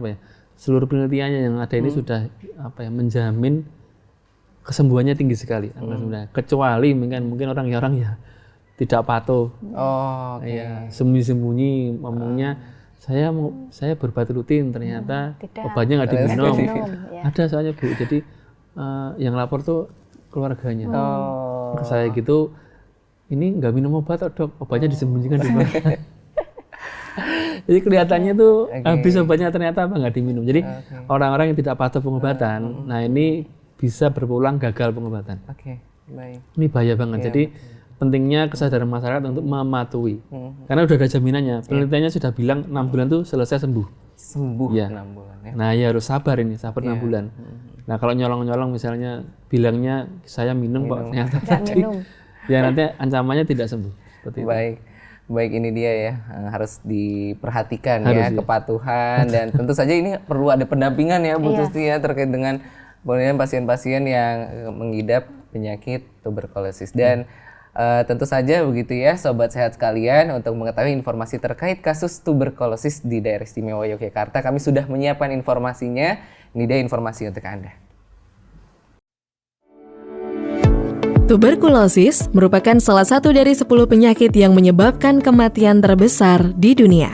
seluruh penelitiannya yang ada ini sudah menjamin kesembuhannya tinggi sekali. Kecuali mungkin orang ya tidak patuh. Sembunyi-sembunyi ngomongnya saya berobat rutin, ternyata obatnya nggak diminum. Ada soalnya Bu, jadi yang lapor tuh keluarganya. Ke saya gitu, ini nggak minum obat dok, obatnya disembunyikan di mana. Jadi kelihatannya tuh habis obatnya ternyata nggak diminum. Jadi orang-orang yang tidak patuh pengobatan, nah ini bisa berulang gagal pengobatan. Baik. Ini bahaya banget. Jadi pentingnya kesadaran masyarakat untuk mematuhi. Karena udah ada jaminannya. Penelitiannya sudah bilang 6 bulan tuh selesai sembuh. Ya. 6 bulan ya. Nah, ya harus sabar 6 bulan. Nah, kalau nyolong-nyolong misalnya bilangnya saya minum kok ternyata tadi. Ya nanti ancamannya tidak sembuh. Seperti Baik, ini dia ya, harus diperhatikan kepatuhan dan tentu saja ini perlu ada pendampingan ya Bu Tusti ya terkait dengan pasien-pasien yang mengidap penyakit tuberkulosis. Dan tentu saja begitu ya Sobat Sehat sekalian, untuk mengetahui informasi terkait kasus tuberkulosis di Daerah Istimewa Yogyakarta, kami sudah menyiapkan informasinya. Ini dia informasi untuk Anda. Tuberkulosis merupakan salah satu dari 10 penyakit yang menyebabkan kematian terbesar di dunia.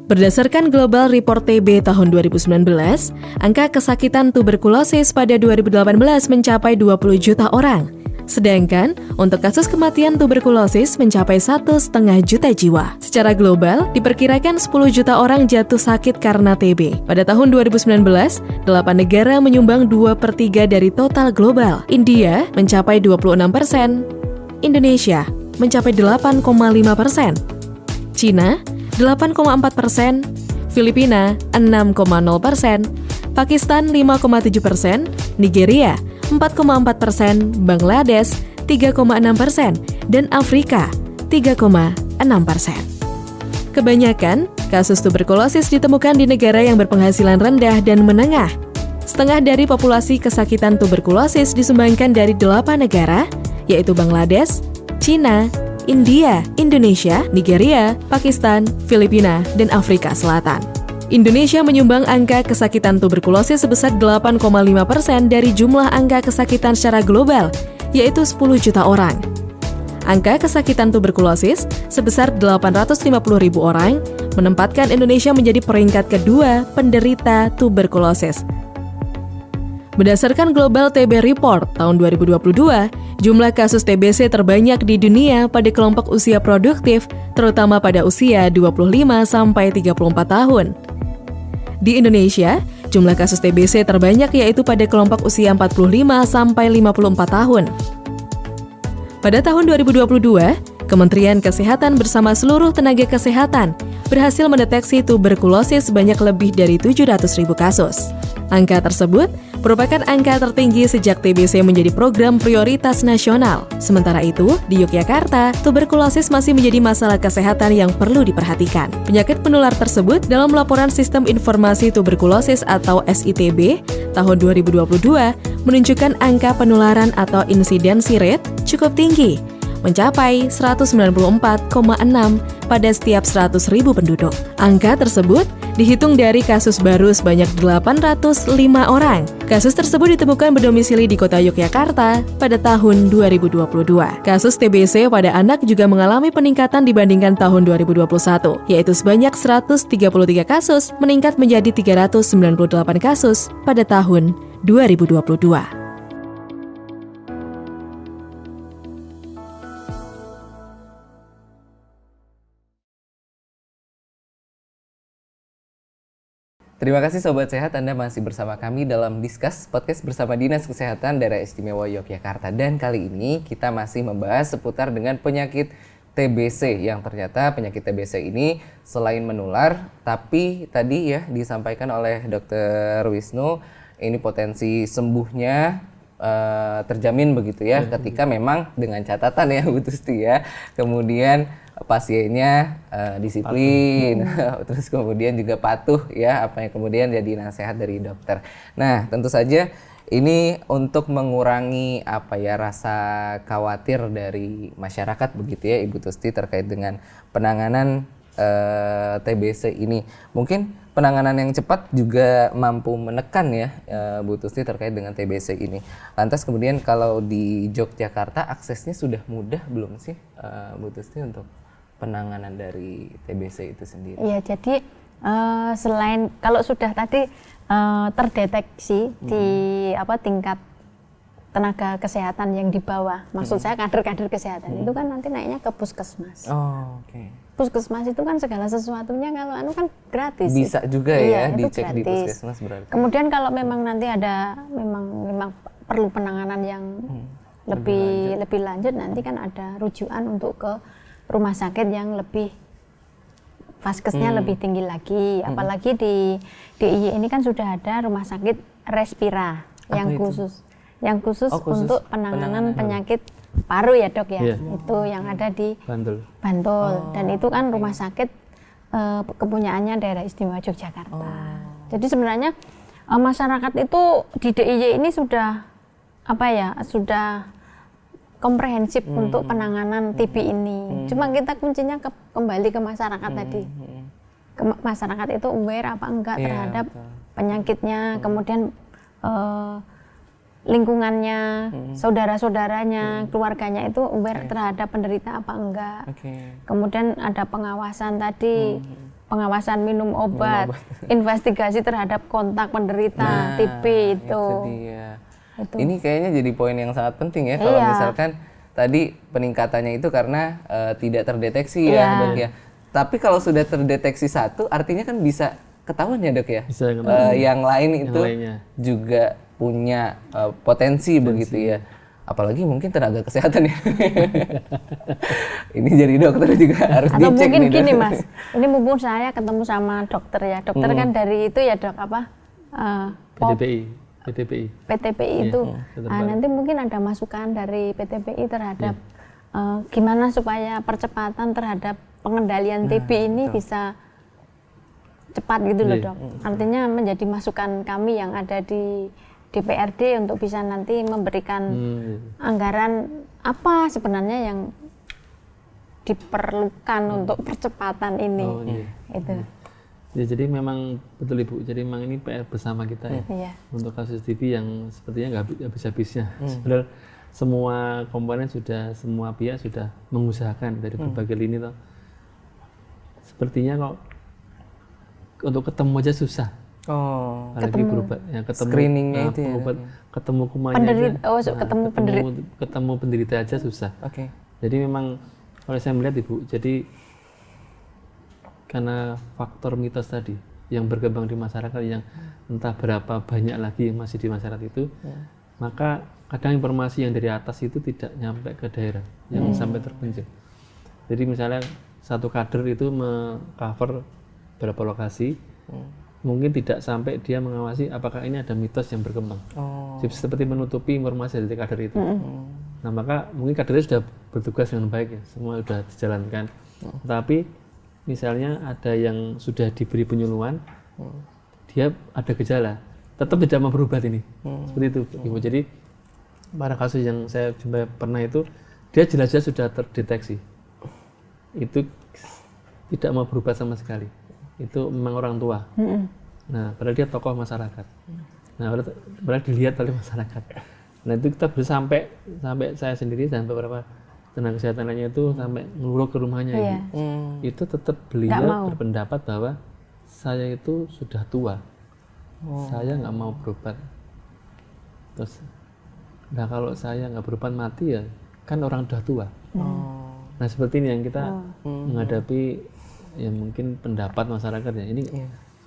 Berdasarkan Global Report TB tahun 2019, angka kesakitan tuberkulosis pada 2018 mencapai 20 juta orang. Sedangkan untuk kasus kematian tuberkulosis mencapai 1,5 juta jiwa. Secara global, diperkirakan 10 juta orang jatuh sakit karena TB. Pada tahun 2019, 8 negara menyumbang 2/3 dari total global. India mencapai 26%, Indonesia mencapai 8,5%, Cina 8,4%, Filipina 6,0%, Pakistan 5,7%, Nigeria 4,4%, Bangladesh 3,6%, dan Afrika 3,6%. Kebanyakan kasus tuberkulosis ditemukan di negara yang berpenghasilan rendah dan menengah. Setengah dari populasi kesakitan tuberkulosis disumbangkan dari 8 negara, yaitu Bangladesh, Cina, India, Indonesia, Nigeria, Pakistan, Filipina, dan Afrika Selatan. Indonesia menyumbang angka kesakitan tuberkulosis sebesar 8,5% dari jumlah angka kesakitan secara global, yaitu 10 juta orang. Angka kesakitan tuberkulosis sebesar 850.000 orang menempatkan Indonesia menjadi peringkat kedua penderita tuberkulosis. Berdasarkan Global TB Report tahun 2022, jumlah kasus TBC terbanyak di dunia pada kelompok usia produktif, terutama pada usia 25-34 tahun. Di Indonesia, jumlah kasus TBC terbanyak yaitu pada kelompok usia 45-54 tahun. Pada tahun 2022, Kementerian Kesehatan bersama seluruh tenaga kesehatan berhasil mendeteksi tuberkulosis sebanyak lebih dari 700.000 kasus. Angka tersebut merupakan angka tertinggi sejak TBC menjadi program prioritas nasional. Sementara itu, di Yogyakarta, tuberkulosis masih menjadi masalah kesehatan yang perlu diperhatikan. Penyakit penular tersebut dalam laporan Sistem Informasi Tuberkulosis atau SITB tahun 2022 menunjukkan angka penularan atau insidensi rate cukup tinggi, mencapai 194,6 pada setiap 100.000 penduduk. Angka tersebut dihitung dari kasus baru sebanyak 805 orang. Kasus tersebut ditemukan berdomisili di kota Yogyakarta pada tahun 2022. Kasus TBC pada anak juga mengalami peningkatan dibandingkan tahun 2021, yaitu sebanyak 133 kasus meningkat menjadi 398 kasus pada tahun 2022. Terima kasih Sobat Sehat, Anda masih bersama kami dalam Discuss Podcast bersama Dinas Kesehatan Daerah Istimewa Yogyakarta. Dan kali ini kita masih membahas seputar dengan penyakit TBC, yang ternyata penyakit TBC ini selain menular, tapi tadi ya disampaikan oleh Dr. Wisnu, ini potensi sembuhnya terjamin begitu ya, ketika memang dengan catatan ya Bu Tusti ya, kemudian pasiennya disiplin, terus kemudian juga patuh ya apa yang kemudian jadi nasihat dari dokter. Nah, tentu saja ini untuk mengurangi apa ya rasa khawatir dari masyarakat begitu ya Ibu Tusti terkait dengan penanganan TBC ini. Mungkin penanganan yang cepat juga mampu menekan ya Bu Tusti terkait dengan TBC ini. Lantas kemudian kalau di Yogyakarta aksesnya sudah mudah belum sih Bu Tusti untuk penanganan dari TBC itu sendiri? Iya, jadi selain kalau sudah tadi terdeteksi di tingkat tenaga kesehatan yang di bawah, maksud saya kader-kader kesehatan itu kan nanti naiknya ke puskesmas. Oh, oke. Puskesmas itu kan segala sesuatunya kalau kan gratis. Bisa juga iya, ya dicek di puskesmas berarti. Kemudian kalau memang nanti ada memang perlu penanganan yang lebih lanjut, nanti kan ada rujukan untuk ke rumah sakit yang lebih vaskesnya lebih tinggi lagi. Apalagi di DIY ini kan sudah ada rumah sakit Respira yang khusus untuk penanganan penyakit paru ya Dok ya. Itu yang ada di Bantul. Dan itu kan rumah sakit kepunyaannya Daerah Istimewa Yogyakarta. Jadi sebenarnya masyarakat itu di DIY ini sudah sudah komprehensif untuk penanganan TB ini. Cuma kita kuncinya kembali ke masyarakat tadi. Masyarakat itu aware apa enggak terhadap penyakitnya, kemudian lingkungannya, saudara-saudaranya, keluarganya itu aware terhadap penderita apa enggak. Kemudian ada pengawasan tadi, pengawasan minum obat, investigasi terhadap kontak penderita TB itu. Itu. Ini kayaknya jadi poin yang sangat penting ya, kalau misalkan tadi peningkatannya itu karena tidak terdeteksi ya Dok ya. Tapi kalau sudah terdeteksi satu, artinya kan bisa ketahuan ya Dok ya. Bisa ketahuan. Yang lain itu juga punya potensi begitu ya. Apalagi mungkin tenaga kesehatan ya. Ini jadi dokter juga harus atau dicek nih. Atau mungkin gini Mas, ini mumpung saya ketemu sama dokter ya. Dokter kan dari itu ya Dok PTPI itu. Nanti mungkin ada masukan dari PTPI terhadap gimana supaya percepatan terhadap pengendalian TB ini bisa cepat gitu loh Dok. Artinya menjadi masukan kami yang ada di DPRD untuk bisa nanti memberikan anggaran apa sebenarnya yang diperlukan untuk percepatan ini. Itu. Ya, jadi memang betul Ibu, jadi memang ini PR bersama kita ya, untuk kasus TB yang sepertinya nggak habis-habisnya. Padahal semua komponen sudah, semua pihak sudah mengusahakan dari berbagai lini toh. Sepertinya kok untuk ketemu aja susah. Apalagi berobat, ya, ketemu screeningnya itu pengobat, ketemu kumannya ketemu penderita aja susah. Jadi memang kalau saya melihat Ibu, jadi karena faktor mitos tadi yang berkembang di masyarakat yang entah berapa banyak lagi yang masih di masyarakat itu, maka kadang informasi yang dari atas itu tidak nyampe ke daerah, yang sampai terpencil. Jadi misalnya satu kader itu mengcover beberapa lokasi, mungkin tidak sampai dia mengawasi apakah ini ada mitos yang berkembang. Seperti menutupi informasi dari kader itu. Nah maka mungkin kadernya sudah bertugas dengan baik ya, semua sudah dijalankan. Tapi misalnya ada yang sudah diberi penyuluhan, dia ada gejala, tetap tidak mau berobat ini, seperti itu Ibu. Jadi pada kasus yang saya jumpa pernah itu, dia jelas-jelas sudah terdeteksi, itu tidak mau berobat sama sekali, itu memang orang tua. Nah padahal dia tokoh masyarakat, nah padahal dilihat oleh masyarakat. Nah itu kita bisa sampai saya sendiri dan beberapa tenaga kesehatan lainnya itu sampai ngeluruk ke rumahnya itu tetap beliau berpendapat bahwa saya itu sudah tua, saya nggak mau berobat. Terus, nah kalau saya nggak berobat mati ya kan orang udah tua. Nah seperti ini yang kita menghadapi ya mungkin pendapat masyarakat ya ini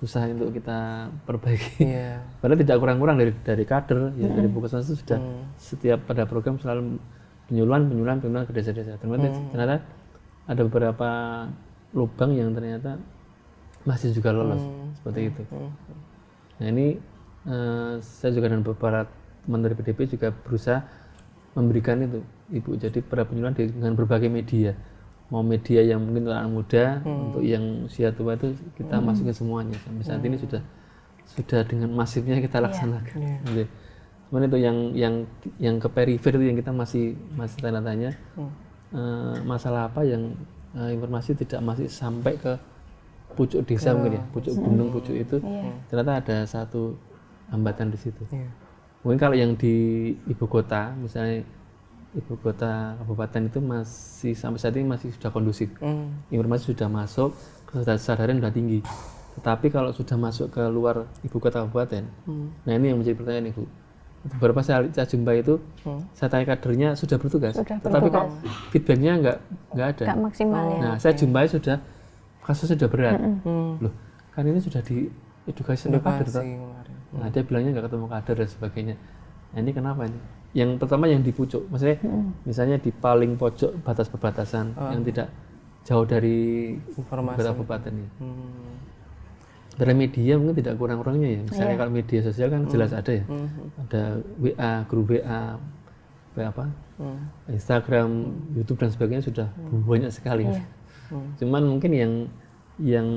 susah untuk kita perbaiki. Padahal tidak kurang-kurang dari kader ya dari Puskesmas itu sudah setiap pada program selalu penyuluhan ke desa-desa. Ternyata ada beberapa lubang yang ternyata masih juga lolos seperti itu. Nah ini saya juga dan beberapa teman dari PDP juga berusaha memberikan itu Ibu. Jadi pada penyuluhan dengan berbagai media, mau media yang mungkin anak muda, untuk yang usia tua itu kita masukin semuanya. Sampai saat ini sudah dengan masifnya kita laksanakan. Cuman itu yang ke perifer itu yang kita masih tanda tanya, masalah apa yang informasi tidak masih sampai ke pucuk desa mungkin ya, pucuk gunung, pucuk itu ternyata ada satu hambatan di situ. Mungkin kalau yang di ibu kota, misalnya ibu kota kabupaten itu masih sampai saat ini masih sudah kondusif, informasi sudah masuk, kesadaran sudah tinggi. Tetapi kalau sudah masuk ke luar ibu kota kabupaten, nah ini yang menjadi pertanyaan Ibu. Beberapa saya jumpa itu, saya tanya kadernya sudah bertugas, tetapi kok feedbacknya nggak ada. Nggak maksimal ya. Nah, saya jumpai sudah kasus sudah berat. Loh, kan ini sudah di edukasi sama kader. Nah, dia bilangnya nggak ketemu kader dan sebagainya. Nah, ini kenapa ini? Yang pertama yang di pucuk, maksudnya misalnya di paling pojok batas perbatasan yang tidak jauh dari kabupaten ini. Dari media mungkin tidak kurang-kurangnya ya. Misalnya kalau media sosial kan jelas ada ya. Ada WA, grup WA, Instagram, YouTube dan sebagainya sudah banyak sekali. Cuman mungkin yang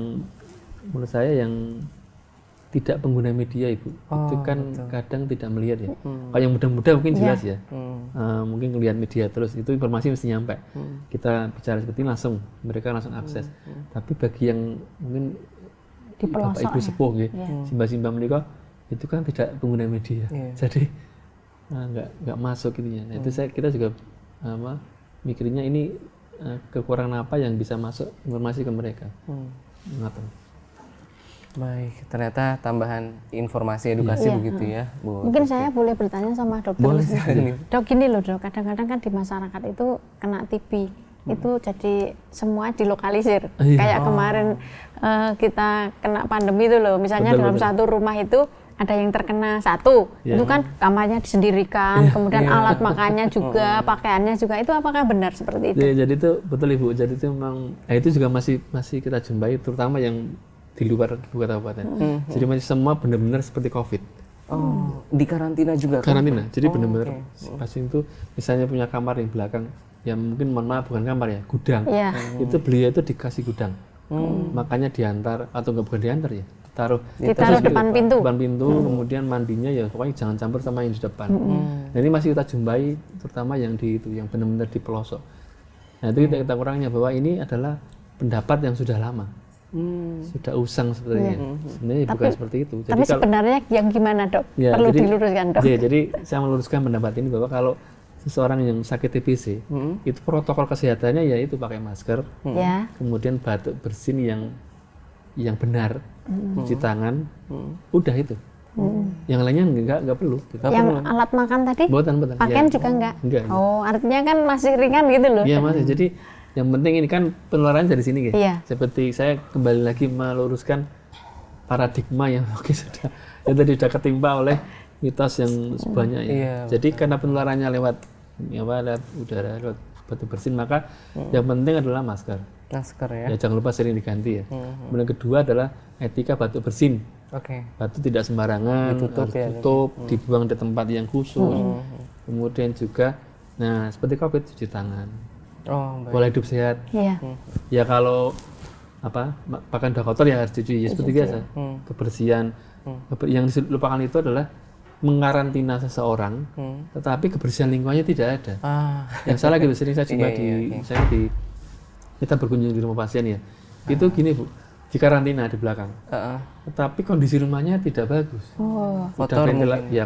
menurut saya yang tidak pengguna media Ibu, itu kan kadang tidak melihat ya. Kalau yang muda-muda mungkin jelas ya. Mungkin ngelihat media terus itu informasi mesti nyampe. Kita bicara seperti ini mereka langsung akses. Tapi bagi yang mungkin di pelosok, Bapak Ibu sepuh simbah-simbah mereka itu kan tidak pengguna media, jadi nggak masuk itunya. Nah, itu kita juga mikirnya ini kekurangan apa yang bisa masuk informasi ke mereka. Baik, ternyata tambahan informasi edukasi begitu ya Bu. Mungkin saya boleh bertanya sama dokter. Boleh. Dok, gini loh Dok, kadang-kadang kan di masyarakat itu kena TB. Itu jadi semua dilokalisir. Kayak kemarin kita kena pandemi itu loh, misalnya dalam satu rumah itu ada yang terkena satu, itu kan kamarnya disendirikan, kemudian alat makannya juga, pakaiannya juga, itu apakah benar seperti itu? Jadi itu betul Ibu, jadi itu memang, itu juga masih kita jumpai, terutama yang di luar ibu kota kabupaten. Jadi masih semua benar-benar seperti COVID. Di karantina juga kan? Karantina, jadi benar-benar pasien itu misalnya punya kamar di belakang, ya mungkin mohon maaf bukan kamar ya, gudang. Itu beliau itu dikasih gudang, makanya diantar atau enggak bukan diantar ya, ditaruh depan pintu. Kemudian mandinya ya pokoknya jangan campur sama yang di depan. Nah ini masih kita jumpai, terutama yang di itu, yang benar-benar di pelosok. Nah itu kita kurangnya bahwa ini adalah pendapat yang sudah lama, sudah usang sebenarnya. Sebenarnya bukan seperti itu. Tapi sebenarnya yang gimana dok? Ya, perlu diluruskan dok. Jadi saya meluruskan pendapat ini bahwa kalau seseorang yang sakit TBC itu protokol kesehatannya yaitu pakai masker, kemudian batuk bersin yang benar, cuci tangan, udah itu. Yang lainnya nggak perlu. Yang alat makan tadi? Buatan. Pakaian ya. juga enggak? Oh, artinya kan masih ringan gitu loh. Iya masih. Jadi yang penting ini kan penularan dari sini guys. Iya. Seperti saya kembali lagi meluruskan paradigma yang tadi sudah ketimpa oleh mitos yang sebanyak ya. Iya, jadi karena penularannya lewat udara, lewat batu bersin, maka yang penting adalah masker. Masker ya. Ya jangan lupa sering diganti ya. Kemudian kedua adalah etika batuk bersin. Batu tidak sembarangan, ditutup, harus tutup, dibuang di tempat yang khusus. Kemudian juga, nah seperti COVID, cuci tangan. Pola hidup sehat. Ya kalau pakaian udah kotor ya harus dicuci ya seperti biasa. Kebersihan. Yang dilupakan itu adalah mengarantina seseorang, tetapi kebersihan lingkungannya tidak ada. Yang salah gitu, sering saya jumpa kita berkunjung di rumah pasien ya, itu gini Bu, di karantina di belakang, tetapi kondisi rumahnya tidak bagus. Kotor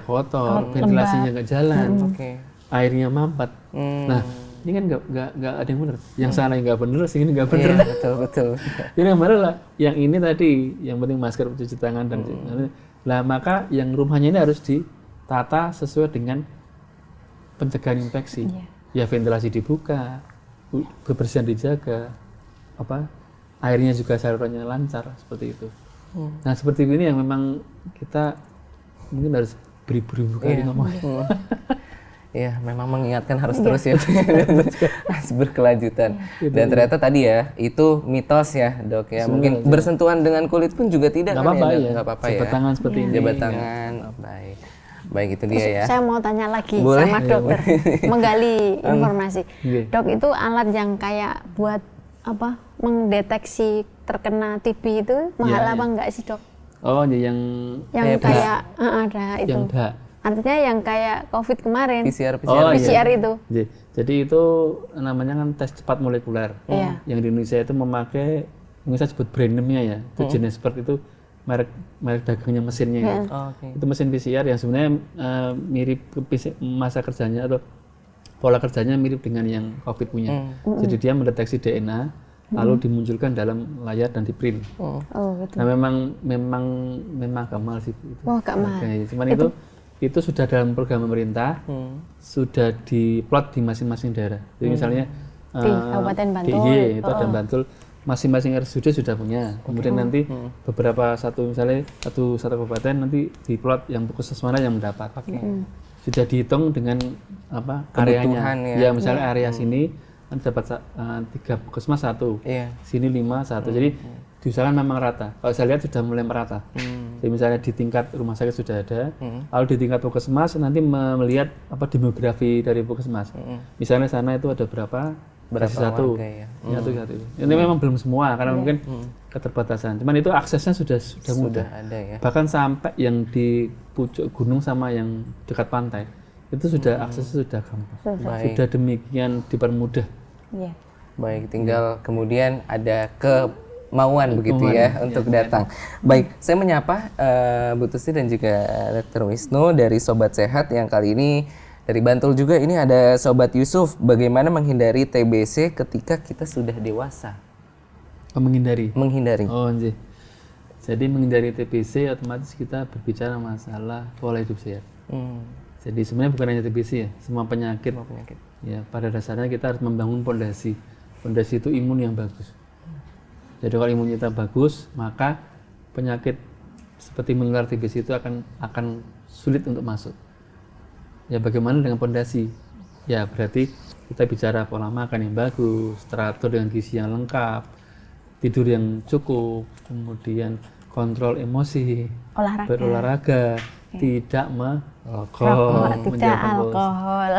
kotor, ventilasinya nggak jalan, airnya mampet. Nah ini kan nggak ada yang benar. Yang sana nggak benar, sini nggak benar. Betul. Jadi yang benar lah, yang ini tadi, yang penting masker, cuci tangan dan lah maka yang rumahnya ini harus ditata sesuai dengan pencegahan infeksi. Ya ventilasi dibuka, kebersihan dijaga, airnya juga salurannya lancar seperti itu. Nah seperti ini yang memang kita mungkin harus beribu-ribu kali ngomong. Iya, memang mengingatkan harus terus ya, harus berkelanjutan. Dan ternyata tadi ya, itu mitos ya dok ya. Mungkin bersentuhan dengan kulit pun juga tidak nggak kan apa-apa ya? Nggak apa-apa ya. Jabat tangan seperti ini. Jabat tangan, baik itu dia ya. Saya mau tanya lagi sama dokter, menggali informasi. Dok, itu alat yang kayak buat mendeteksi terkena TB itu mahal apa enggak sih dok? Oh, yang kayak ada itu. Yang Artinya yang kayak COVID kemarin, PCR itu. Jadi itu namanya kan tes cepat molekuler. Yang di Indonesia itu memakai, mungkin saya sebut brand name-nya ya, itu Genexpert itu merek dagangnya mesinnya itu. Itu mesin PCR yang sebenarnya mirip masa kerjanya atau pola kerjanya mirip dengan yang COVID punya. Jadi dia mendeteksi DNA, lalu dimunculkan dalam layar dan di print. Gitu. Nah memang agak mahal sih. Agak mahal. Cuman itu sudah dalam program pemerintah, sudah diplot di masing-masing daerah. Jadi misalnya di Kabupaten Bantul, itu ada Bantul, masing-masing RSUD sudah punya. Kemudian nanti beberapa satu kabupaten nanti diplot yang puskesmas mana yang mendapat. Sudah dihitung dengan areanya. Ya misalnya area sini nanti dapat 3 puskesmas 1, sini 5 1. Jadi diusahakan memang rata. Kalau saya lihat sudah mulai merata. Jadi misalnya di tingkat rumah sakit sudah ada, lalu di tingkat puskesmas nanti melihat demografi dari puskesmas. Misalnya sana itu ada berapa satu. Satu. Ini memang belum semua karena mungkin keterbatasan. Cuman itu aksesnya sudah mudah. Ada ya. Bahkan sampai yang di pucuk gunung sama yang dekat pantai itu sudah aksesnya sudah gampang. Sudah demikian dipermudah. Baik, tinggal kemudian ada kemauan begitu ya untuk datang. Baik, saya menyapa Bu Tusti dan juga Dr. Wisnu dari Sobat Sehat yang kali ini dari Bantul juga. Ini ada Sobat Yusuf, bagaimana menghindari TBC ketika kita sudah dewasa? Menghindari? Oh iya. Jadi menghindari TBC otomatis kita berbicara masalah pola hidup sehat. Jadi sebenarnya bukan hanya TBC ya, semua penyakit. Ya, pada dasarnya kita harus membangun pondasi. Pondasi itu imun yang bagus. Jadi kalau imun kita bagus, maka penyakit seperti menular TBC itu akan sulit untuk masuk. Ya bagaimana dengan pondasi? Ya berarti kita bicara pola makan yang bagus, teratur dengan gizi yang lengkap, tidur yang cukup, kemudian kontrol emosi, berolahraga, tidak merokok, tidak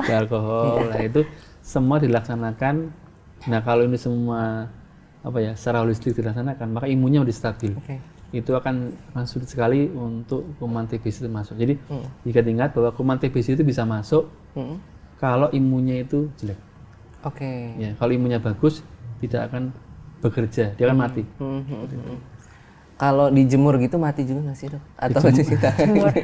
alkohol. Nah itu semua dilaksanakan. Nah kalau ini semua secara holistik dilaksanakan, maka imunnya sudah stabil. Itu akan sulit sekali untuk kuman TBC itu masuk. Jadi ingat bahwa kuman TBC itu bisa masuk kalau imunnya itu jelek. Oke. Ya, kalau imunnya bagus tidak akan bekerja, dia akan mati. Kalau dijemur gitu mati juga nggak sih dok? Atau cuci tangan?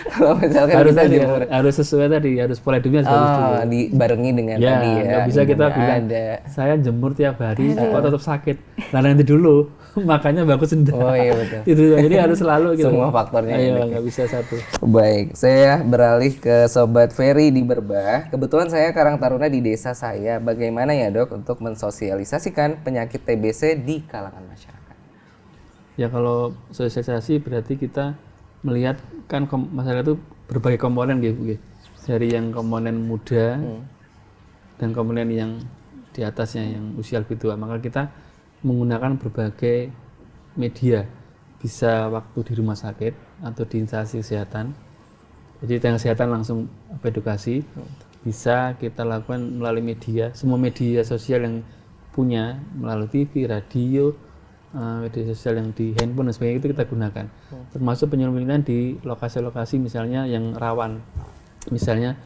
Kalau misalkan Harus kita tadi, jemur, harus sesuai tadi, harus pola hidupnya harus bagus dulu. dibarengi dengan Ya, tadi ya. nggak bisa kita imunnya bilang ada. saya jemur tiap hari kok tetap sakit. Nah nanti dulu makanya bagus enggak. Oh iya betul. Itu jadi harus selalu gitu. Semua faktornya Ayo, ada. nggak bisa satu. Baik, saya beralih ke Sobat Ferry di Berbah. Kebetulan saya Karang Taruna di desa saya. Bagaimana ya dok untuk mensosialisasikan penyakit TBC di kalangan masyarakat? Ya kalau sosialisasi berarti kita melihat kan masyarakat itu berbagai komponen gitu. Dari yang komponen muda dan komponen yang di atasnya yang usia lebih tua. Maka kita menggunakan berbagai media. Bisa waktu di rumah sakit atau di instansi kesehatan. Jadi tentang kesehatan langsung edukasi. Bisa kita lakukan melalui media, semua media sosial yang punya melalui TV, radio, media sosial yang di handphone dan sebagainya itu kita gunakan. Termasuk penyuluhan di lokasi-lokasi misalnya yang rawan. Misalnya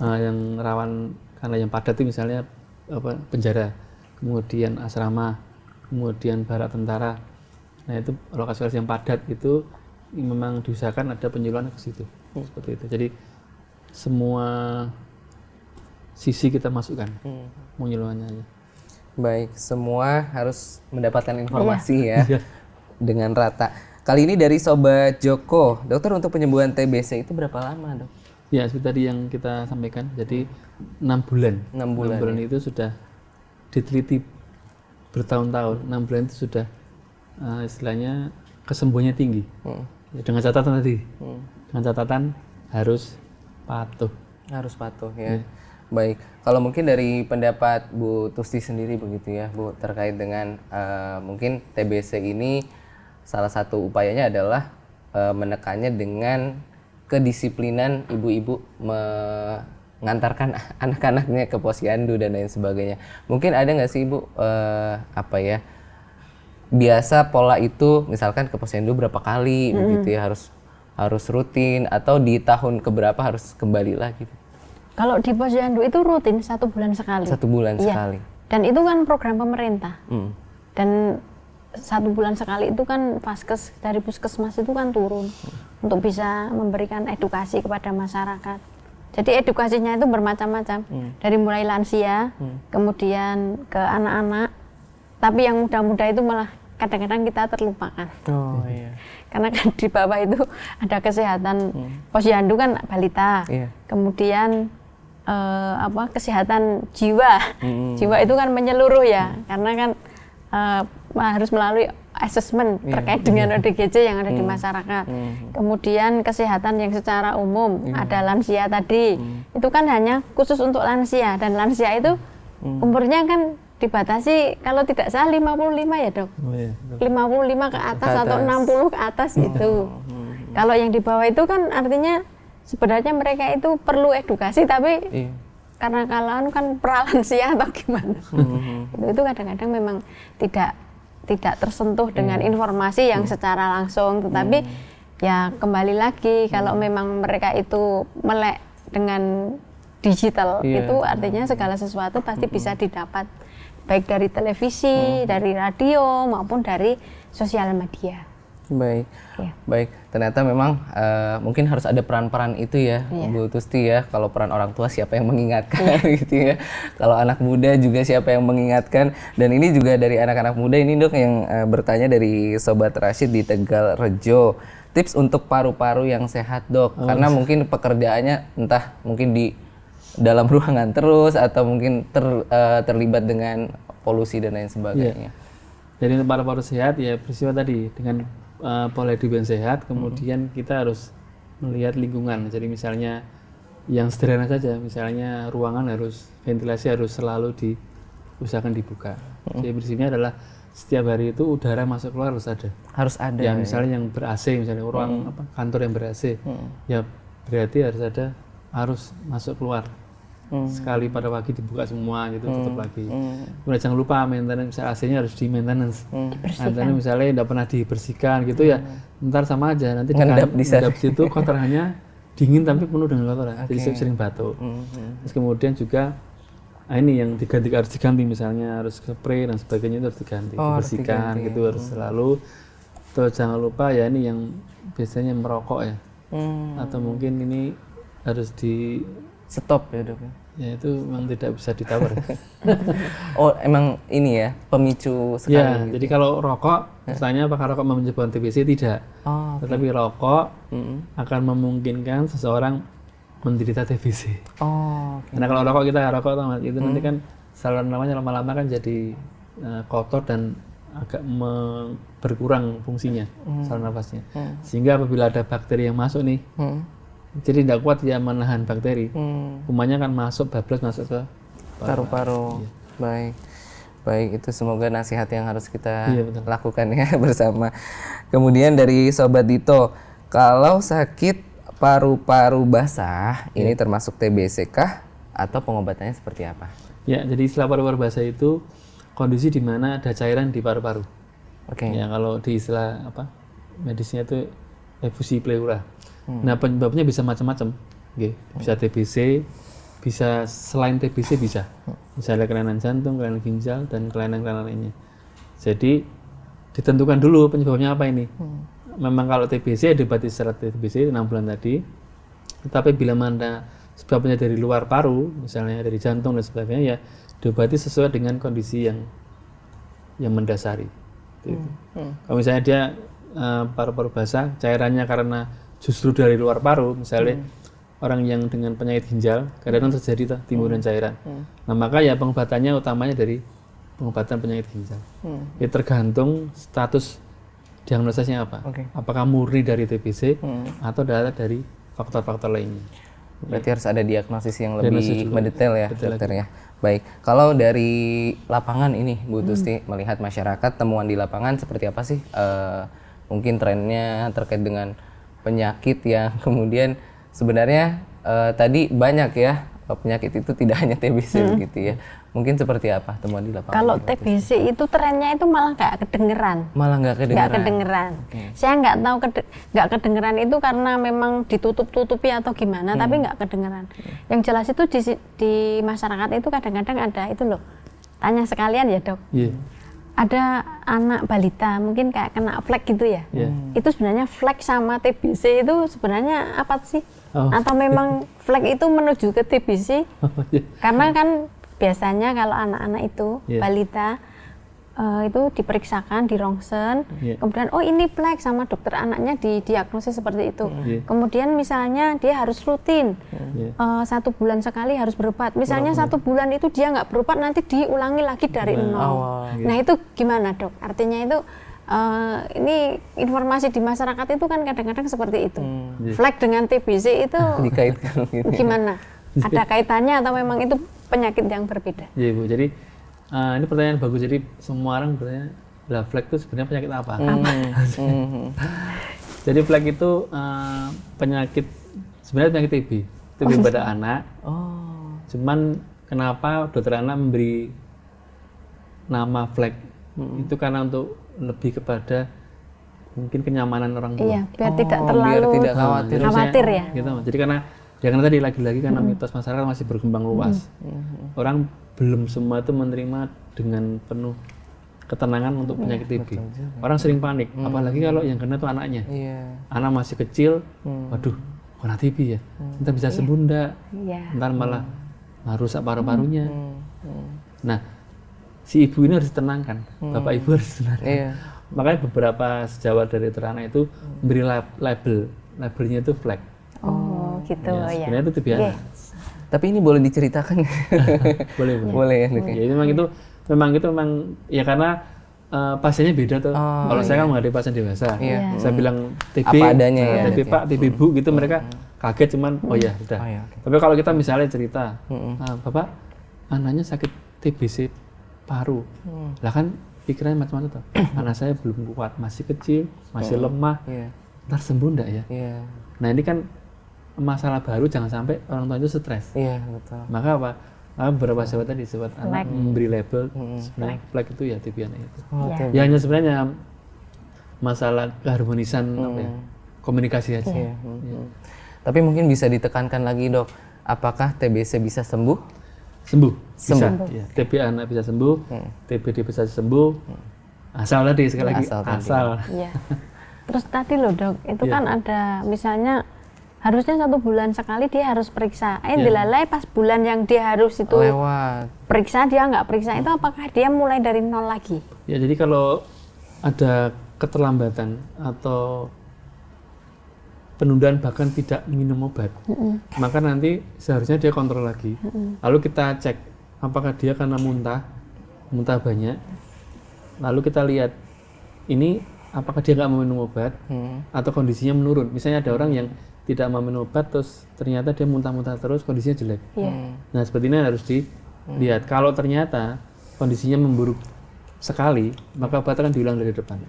yang rawan karena yang padat itu misalnya penjara, kemudian asrama, kemudian barak tentara. Nah itu lokasi-lokasi yang padat itu memang diusahakan ada penyuluhan ke situ. Seperti itu. Jadi semua sisi kita masukkan penyuluhannya aja. Baik, semua harus mendapatkan informasi ya dengan rata. Kali ini dari Sobat Joko, dokter untuk penyembuhan TBC itu berapa lama dok? Ya seperti tadi yang kita sampaikan, jadi 6 bulan. 6 bulan, 6 bulan itu sudah diteliti bertahun-tahun. 6 bulan itu sudah istilahnya kesembuhannya tinggi. Ya, dengan catatan tadi, dengan catatan harus patuh. Harus patuh ya. Baik, kalau mungkin dari pendapat Bu Tusti sendiri begitu ya Bu, terkait dengan mungkin TBC ini salah satu upayanya adalah menekannya dengan kedisiplinan ibu-ibu mengantarkan anak-anaknya ke posyandu dan lain sebagainya. Mungkin ada nggak sih Ibu biasa pola itu misalkan ke posyandu berapa kali begitu ya, harus rutin atau di tahun keberapa harus kembali lagi? Kalau di posyandu itu rutin 1 bulan sekali. 1 bulan sekali. Dan itu kan program pemerintah. Dan 1 bulan sekali itu kan Vaskes dari puskesmas itu kan turun untuk bisa memberikan edukasi kepada masyarakat. Jadi edukasinya itu bermacam-macam, dari mulai lansia, kemudian ke anak-anak. Tapi yang muda-muda itu malah kadang-kadang kita terlupakan. Oh iya. Karena kan di bawah itu ada kesehatan posyandu kan balita. Kemudian kesehatan jiwa. Jiwa itu kan menyeluruh ya, karena kan harus melalui asesmen terkait dengan ODGJ yang ada di masyarakat. Kemudian kesehatan yang secara umum, ada lansia tadi. Itu kan hanya khusus untuk lansia, dan lansia itu umurnya kan dibatasi kalau tidak salah 55 ya dok. 55 ke atas atau 60 ke atas itu. Kalau yang di bawah itu kan artinya sebenarnya mereka itu perlu edukasi, tapi karena kalau kan pralansia atau gimana, itu kadang-kadang memang tidak tersentuh dengan informasi yang secara langsung. Tetapi ya kembali lagi, kalau memang mereka itu melek dengan digital, itu artinya segala sesuatu pasti bisa didapat, baik dari televisi, dari radio maupun dari sosial media. Baik, baik. Ternyata memang mungkin harus ada peran-peran itu ya, Bu Tusti ya. Kalau peran orang tua siapa yang mengingatkan gitu ya. Kalau anak muda juga siapa yang mengingatkan. Dan ini juga dari anak-anak muda ini dok yang bertanya dari Sobat Rashid di Tegalrejo. Tips untuk paru-paru yang sehat dok, karena mungkin pekerjaannya entah mungkin di dalam ruangan terus atau mungkin terlibat dengan polusi dan lain sebagainya. Jadi untuk paru-paru sehat ya bersifat tadi dengan pola hidup yang sehat, kemudian kita harus melihat lingkungan. Jadi misalnya yang sederhana saja, misalnya ruangan ventilasi harus selalu diusahakan dibuka. Jadi prinsipnya adalah setiap hari itu udara masuk keluar harus ada. Harus ada. Ya misalnya yang ber-AC, misalnya ruang kantor yang ber-AC, ya berarti harus masuk keluar. Sekali pada pagi dibuka semua gitu, tutup lagi. Kemudian jangan lupa maintenance, misalnya AC-nya harus di maintenance. Maintenance misalnya tidak pernah dibersihkan gitu ya, ntar sama aja nanti ngendap di situ kotorannya dingin tapi penuh dengan kotoran, jadi sering batuk. Terus kemudian juga Nah, ini yang harus diganti, misalnya harus spray dan sebagainya itu harus diganti, dibersihkan gitu harus selalu. Terus jangan lupa ya ini yang biasanya merokok ya, atau mungkin ini harus di stop ya dok. Ya itu memang tidak bisa ditawar. Oh emang ini ya pemicu sekali. Ya, gitu. jadi kalau rokok, misalnya apakah rokok menyebabkan TBC? Tidak. Tetapi rokok akan memungkinkan seseorang menderita TBC. Karena kalau rokok kita itu nanti kan saluran nafasnya lama-lama kan jadi kotor dan agak berkurang fungsinya saluran nafasnya. Sehingga apabila ada bakteri yang masuk nih, jadi tidak kuat dia menahan bakteri, kumannya kan bablas masuk ke paru-paru. Iya. Baik itu semoga nasihat yang harus kita lakukan ya bersama. Kemudian dari Sobat Dito, kalau sakit paru-paru basah ini termasuk TBC kah atau pengobatannya seperti apa? Ya, jadi istilah paru-paru basah itu kondisi di mana ada cairan di paru-paru. Ya, kalau di istilah medisnya itu efusi pleura. Nah, penyebabnya bisa macam-macam. Bisa TBC, bisa selain TBC bisa. Misalnya kelainan jantung, kelainan ginjal, dan kelainan-kelainan lainnya. Jadi ditentukan dulu penyebabnya apa ini. Memang kalau TBC diobati secara TBC 6 bulan tadi. Tetapi bila mana sebabnya dari luar paru, misalnya dari jantung dan sebagainya, ya diobati sesuai dengan kondisi yang mendasari. Kalau misalnya dia paru-paru basah, cairannya karena justru dari luar paru, misalnya orang yang dengan penyakit ginjal, kadang-kadang terjadi timbunan cairan. Nah, maka ya pengobatannya utamanya dari pengobatan penyakit ginjal. Ya tergantung status diagnosisnya apa. Apakah murni dari TBC atau dari faktor-faktor lainnya. Berarti harus ada diagnosis yang lebih mendetail ya, dokter ya. Baik, kalau dari lapangan ini Bu Tusti melihat masyarakat, temuan di lapangan seperti apa sih? Mungkin trennya terkait dengan penyakit yang kemudian sebenarnya tadi banyak ya penyakit itu tidak hanya TBC begitu ya. Mungkin seperti apa temuan di lapangan? Kalau TBC itu trennya itu malah nggak kedengeran. Malah nggak kedengeran. Saya nggak tahu nggak kedengeran itu karena memang ditutup-tutupi atau gimana, tapi nggak kedengeran. Yang jelas itu di masyarakat itu kadang-kadang ada itu loh. Tanya sekalian ya dok. Ada anak balita mungkin kayak kena flek gitu ya. Itu sebenarnya flek sama TBC itu sebenarnya apa sih? Atau memang flek itu menuju ke TBC? Karena kan biasanya kalau anak-anak itu balita itu diperiksakan di rongsen, kemudian oh ini flek sama dokter anaknya didiagnosis seperti itu. Kemudian misalnya dia harus rutin 1 bulan sekali harus berobat. Misalnya 1 bulan itu dia nggak berobat, nanti diulangi lagi dari nol. Nah itu gimana dok? Artinya itu ini informasi di masyarakat itu kan kadang-kadang seperti itu. Flek dengan TBC itu dikaitkan gitu. Gimana? Ada kaitannya atau memang itu penyakit yang berbeda? Iya Bu, jadi ini pertanyaan bagus. Jadi semua orang bertanya, lah flek itu sebenarnya penyakit apa? Jadi flek itu penyakit sebenarnya penyakit TB pada anak. Cuman kenapa dokter anak memberi nama flek? Itu karena untuk lebih kepada mungkin kenyamanan orang tua. Iya, biar tidak terlalu khawatir ya. Gitu. Jadi karena tadi lagi-lagi karena mitos masyarakat masih berkembang luas. Orang belum semua itu menerima dengan penuh ketenangan untuk penyakit TB. Orang sering panik, apalagi kalau yang kena itu anaknya. Anak masih kecil, waduh, kena TB ya. Entah bisa sembuh enggak, ntar malah rusak paru-parunya. Nah, si ibu ini harus ditenangkan, bapak ibu harus ditenangkan. Makanya beberapa sejawat dari dokter anak itu memberi labelnya itu flek. Gitu ya. Sebenarnya itu TB anak. Tapi ini boleh diceritakan? boleh ya. Ya, memang itu ya karena pasiennya beda tuh. Kalau saya kan menghadapi pasien dewasa, saya bilang TB apa adanya ya. TB Pak, TB Bu gitu, mereka kaget cuman udah. Tapi kalau kita misalnya cerita, Bapak anaknya sakit TBC paru, lah kan pikirannya macam-macam tuh. Anak saya belum kuat, masih kecil, masih lemah, ntar sembuh enggak ya? Nah ini kan masalah baru, jangan sampai orang tua itu stres. Betul. Maka apa? Beberapa sahabat tadi, sahabat anak memberi label sebenarnya flek itu ya TB anak itu. Ya hanya sebenarnya masalah keharmonisan komunikasi aja. Tapi mungkin bisa ditekankan lagi dok, apakah TBC bisa sembuh? sembuh. Sembuh. Ya, TB anak bisa sembuh, TBD bisa sembuh. Asal tadi sekali lagi asal. Iya. Terus tadi loh dok, itu kan ada misalnya harusnya 1 bulan sekali dia harus periksa. Dilalai pas bulan yang dia harus itu lewat periksa, dia nggak periksa, itu apakah dia mulai dari nol lagi? Ya, jadi kalau ada keterlambatan atau penundaan bahkan tidak minum obat, maka nanti seharusnya dia kontrol lagi. Lalu kita cek apakah dia karena muntah banyak. Lalu kita lihat ini apakah dia nggak mau minum obat atau kondisinya menurun. Misalnya ada orang yang tidak mau minum obat terus ternyata dia muntah-muntah terus, kondisinya jelek. Nah, seperti ini harus dilihat. Kalau ternyata kondisinya memburuk sekali, maka obat akan diulang dari depan.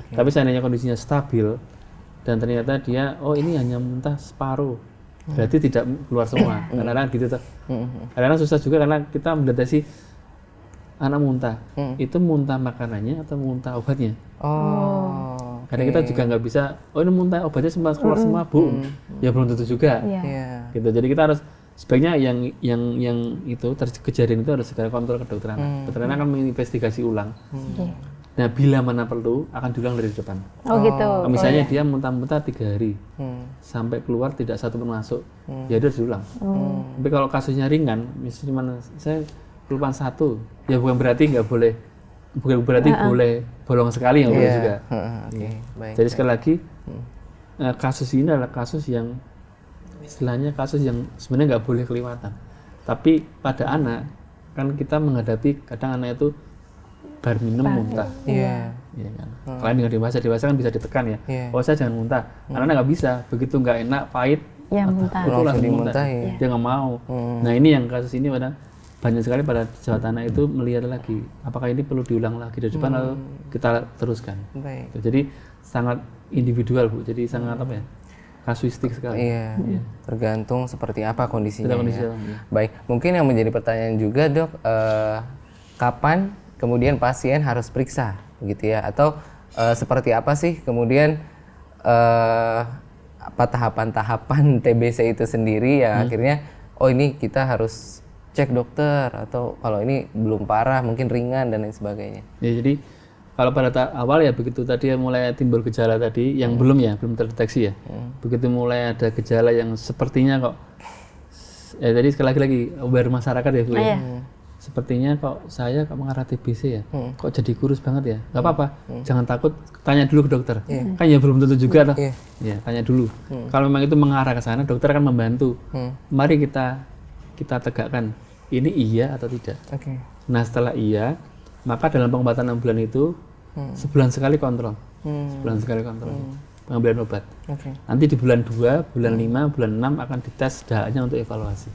Tapi seandainya kondisinya stabil dan ternyata dia ini hanya muntah separuh, berarti tidak keluar semua. Kadang-kadang gitu tuh. Kadang-kadang susah juga karena kita mendeteksi anak muntah. Itu muntah makanannya atau muntah obatnya? Karena kita juga nggak bisa, ini muntah obatnya semua keluar semua, Bu. Ya belum tentu juga. Gitu. Jadi kita harus sebaiknya yang itu kejadian itu harus segera kontrol ke dokter anak. Dokter anak akan menginvestigasi ulang. Nah, bila mana perlu akan diulang dari depan. Gitu. Misalnya dia muntah-muntah 3 hari sampai keluar tidak satu pun masuk, ya dia harus diulang. Tapi kalau kasusnya ringan, misalnya mana saya kelupaan 1, ya bukan berarti nggak boleh. Bukan berarti boleh bolong sekali, yang boleh juga. Baik. Jadi sekali lagi kasus ini adalah kasus yang istilahnya kasus yang sebenarnya nggak boleh kelewatan. Tapi pada anak kan kita menghadapi kadang anak itu baru minum muntah. Iya kan. Kalian dengan dewasa kan bisa ditekan ya. Oh, saya jangan muntah. Anak nggak bisa. Begitu nggak enak, pahit, muntah. Itu langsung muntah. Dia nggak mau. Nah, ini yang kasus ini banyak sekali pada Jawa Tanah itu melihat lagi apakah ini perlu diulang lagi dari depan lalu kita teruskan. Jadi sangat individual, Bu. Jadi sangat kasuistik sekali. Tergantung seperti apa kondisinya. Baik, mungkin yang menjadi pertanyaan juga, Dok, kapan kemudian pasien harus periksa begitu ya, atau seperti apa sih kemudian apa tahapan-tahapan TBC itu sendiri ya akhirnya ini kita harus cek dokter, atau kalau ini belum parah mungkin ringan dan lain sebagainya. Ya, jadi kalau pada awal ya begitu tadi mulai timbul gejala tadi yang belum terdeteksi ya. Begitu mulai ada gejala yang sepertinya kok tadi sekali lagi aware masyarakat ya Bu ya. Sepertinya kok saya mengarah TBC ya. Kok jadi kurus banget ya? Gak apa-apa. Jangan takut, tanya dulu ke dokter. Kan ya belum tentu juga toh. Ya, tanya dulu. Kalau memang itu mengarah ke sana, dokter akan membantu. Mari kita tegakkan ini iya atau tidak. Nah, setelah iya, maka dalam pengobatan 6 bulan itu sebulan sekali kontrol. Sebulan sekali kontrol. Pengambilan obat. Nanti di bulan 2, bulan 5, bulan 6 akan dites dahaknya untuk evaluasi.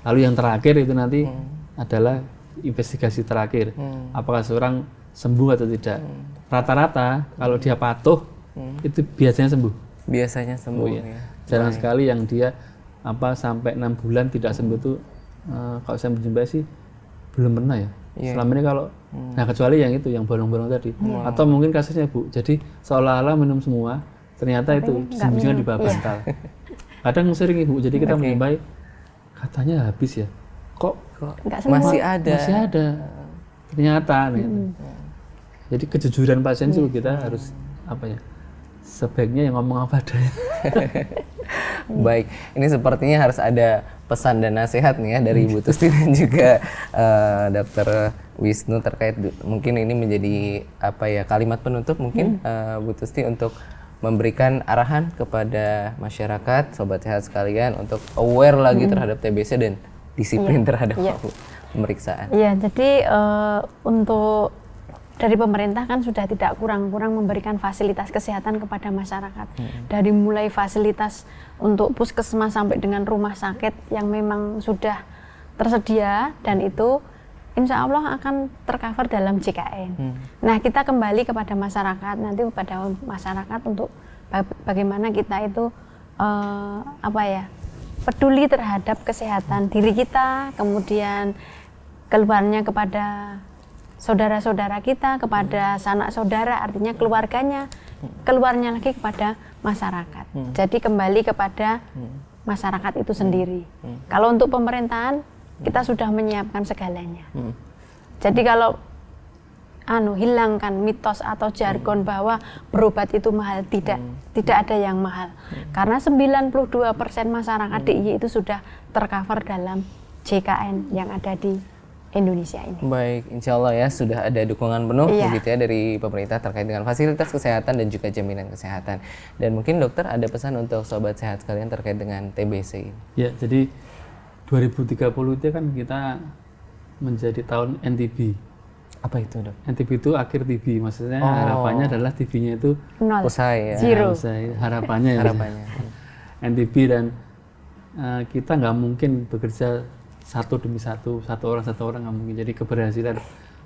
Lalu yang terakhir itu nanti adalah investigasi terakhir. Apakah seorang sembuh atau tidak. Rata-rata kalau dia patuh itu biasanya sembuh. Biasanya sembuh ya. Jarang sekali yang dia sampai 6 bulan tidak sembuh itu kalau saya menjumpai sih belum pernah ya. Selama ini kalau nah kecuali yang itu yang bolong-bolong tadi atau mungkin kasusnya Bu, jadi seolah-olah minum semua ternyata itu disembuhkan di bawah bantal. Kadang sering Ibu, jadi kita menjumpai katanya habis ya, kok masih ada ternyata jadi kejujuran pasien sih kita harus sebaiknya yang ngomong apa adanya. Baik, ini sepertinya harus ada pesan dan nasihat nih ya dari Ibu Tusti dan juga Dr. Wisnu terkait mungkin ini menjadi kalimat penutup mungkin Bu Tusti untuk memberikan arahan kepada masyarakat, sobat sehat sekalian untuk aware lagi terhadap TBC dan disiplin terhadap pemeriksaan. Iya, jadi untuk dari pemerintah kan sudah tidak kurang-kurang memberikan fasilitas kesehatan kepada masyarakat. Dari mulai fasilitas untuk puskesmas sampai dengan rumah sakit yang memang sudah tersedia dan itu insya Allah akan tercover dalam JKN. Nah, kita kembali kepada masyarakat, nanti kepada masyarakat untuk bagaimana kita itu peduli terhadap kesehatan diri kita, kemudian keluarnya kepada saudara-saudara kita, kepada sanak saudara, artinya keluarganya, keluarnya lagi kepada masyarakat. Jadi kembali kepada masyarakat itu sendiri. Kalau untuk pemerintahan, kita sudah menyiapkan segalanya. Jadi kalau hilangkan mitos atau jargon bahwa berobat itu mahal, tidak ada yang mahal. Karena 92% masyarakat DIY itu sudah tercover dalam JKN yang ada di Indonesia ini. Baik, insya Allah ya sudah ada dukungan penuh begitu ya dari pemerintah terkait dengan fasilitas kesehatan dan juga jaminan kesehatan. Dan mungkin dokter ada pesan untuk sobat sehat sekalian terkait dengan TBC ini. Ya, jadi 2030 itu kan kita menjadi tahun NTB. Apa itu, Dok? NTB itu akhir TB, maksudnya harapannya adalah TB-nya itu nol, usai ya. zero. Usai, harapannya ya. Harapannya. NTB dan kita nggak mungkin bekerja satu demi satu orang nggak mungkin. Jadi keberhasilan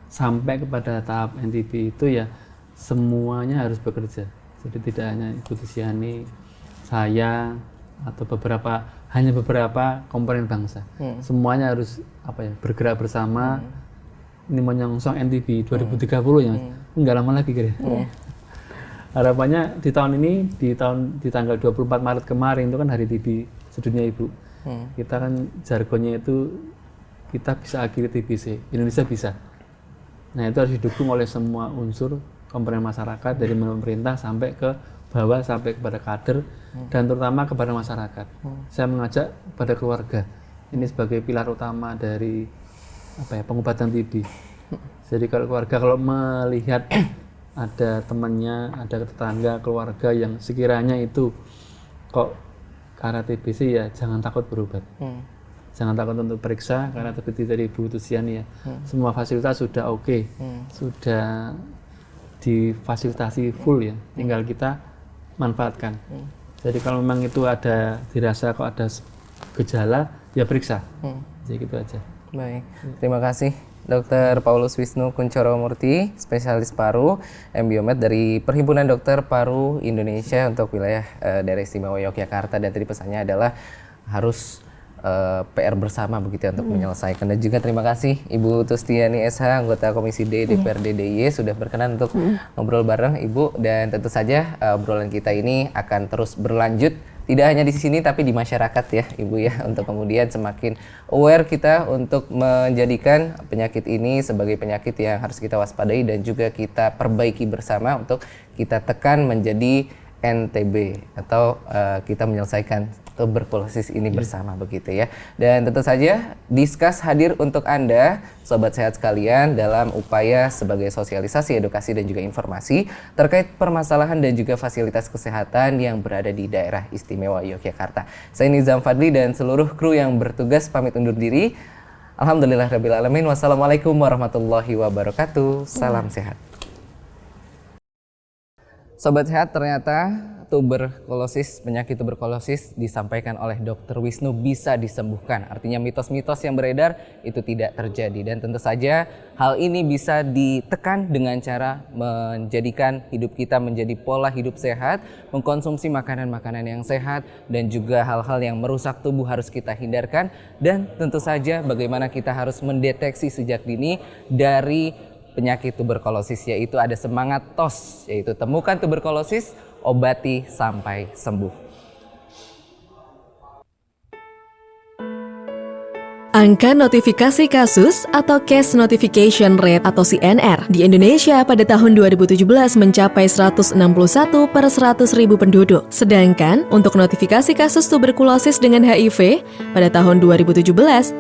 sampai kepada tahap NTB itu ya semuanya harus bekerja. Jadi tidak hanya Ibu Tiziani, saya atau hanya beberapa komponen bangsa. Semuanya harus bergerak bersama. Ini menyongsong NTB 2030 ya, nggak lama lagi kira. Harapannya di tahun ini di tanggal 24 Maret kemarin itu kan Hari TB sedunia Ibu. Kita kan jargonnya itu kita bisa akhiri TBC, Indonesia bisa. Nah itu harus didukung oleh semua unsur komponen masyarakat dari pemerintah sampai ke bawah sampai kepada kader dan terutama kepada masyarakat. Saya mengajak kepada keluarga ini sebagai pilar utama dari pengobatan TB. Jadi kalau keluarga melihat ada temannya, ada tetangga, keluarga yang sekiranya itu kok karena TBC ya jangan takut berobat. Jangan takut untuk periksa karena seperti dari Ibu Tiziani ya. Semua fasilitas sudah oke. Sudah difasilitasi full ya. Tinggal kita manfaatkan. Jadi kalau memang itu dirasa kok ada gejala ya periksa. Jadi gitu aja. Baik. Terima kasih Dr. Paulus Wisnu Kunchoro Murti, spesialis paru, MBiomed dari Perhimpunan Dokter Paru Indonesia untuk wilayah Daerah Istimewa Yogyakarta. Dan tadi pesannya adalah harus PR bersama begitu ya untuk menyelesaikan. Dan juga terima kasih Ibu Tustiani SH, anggota Komisi D DPRD DIY sudah berkenan untuk ngobrol bareng Ibu. Dan tentu saja obrolan kita ini akan terus berlanjut. Tidak hanya di sini tapi di masyarakat ya Ibu ya, untuk kemudian semakin aware kita untuk menjadikan penyakit ini sebagai penyakit yang harus kita waspadai dan juga kita perbaiki bersama untuk kita tekan menjadi NTB atau kita menyelesaikan tuberkulosis ini bersama begitu ya. Dan tentu saja Discuss hadir untuk Anda sobat sehat sekalian dalam upaya sebagai sosialisasi, edukasi dan juga informasi terkait permasalahan dan juga fasilitas kesehatan yang berada di daerah istimewa Yogyakarta. Saya Nizam Fadli dan seluruh kru yang bertugas pamit undur diri. Alhamdulillahirabbil alamin. Wassalamualaikum warahmatullahi wabarakatuh. Salam sehat. Sobat sehat, ternyata penyakit tuberkulosis disampaikan oleh Dr. Wisnu bisa disembuhkan. Artinya mitos-mitos yang beredar itu tidak terjadi. Dan tentu saja hal ini bisa ditekan dengan cara menjadikan hidup kita menjadi pola hidup sehat, mengkonsumsi makanan-makanan yang sehat, dan juga hal-hal yang merusak tubuh harus kita hindarkan. Dan tentu saja bagaimana kita harus mendeteksi sejak dini dari penyakit tuberkulosis, yaitu ada semangat TOS, yaitu temukan tuberkulosis, obati sampai sembuh. Angka notifikasi kasus atau Case Notification Rate atau CNR di Indonesia pada tahun 2017 mencapai 161 per 100.000 penduduk. Sedangkan untuk notifikasi kasus tuberkulosis dengan HIV pada tahun 2017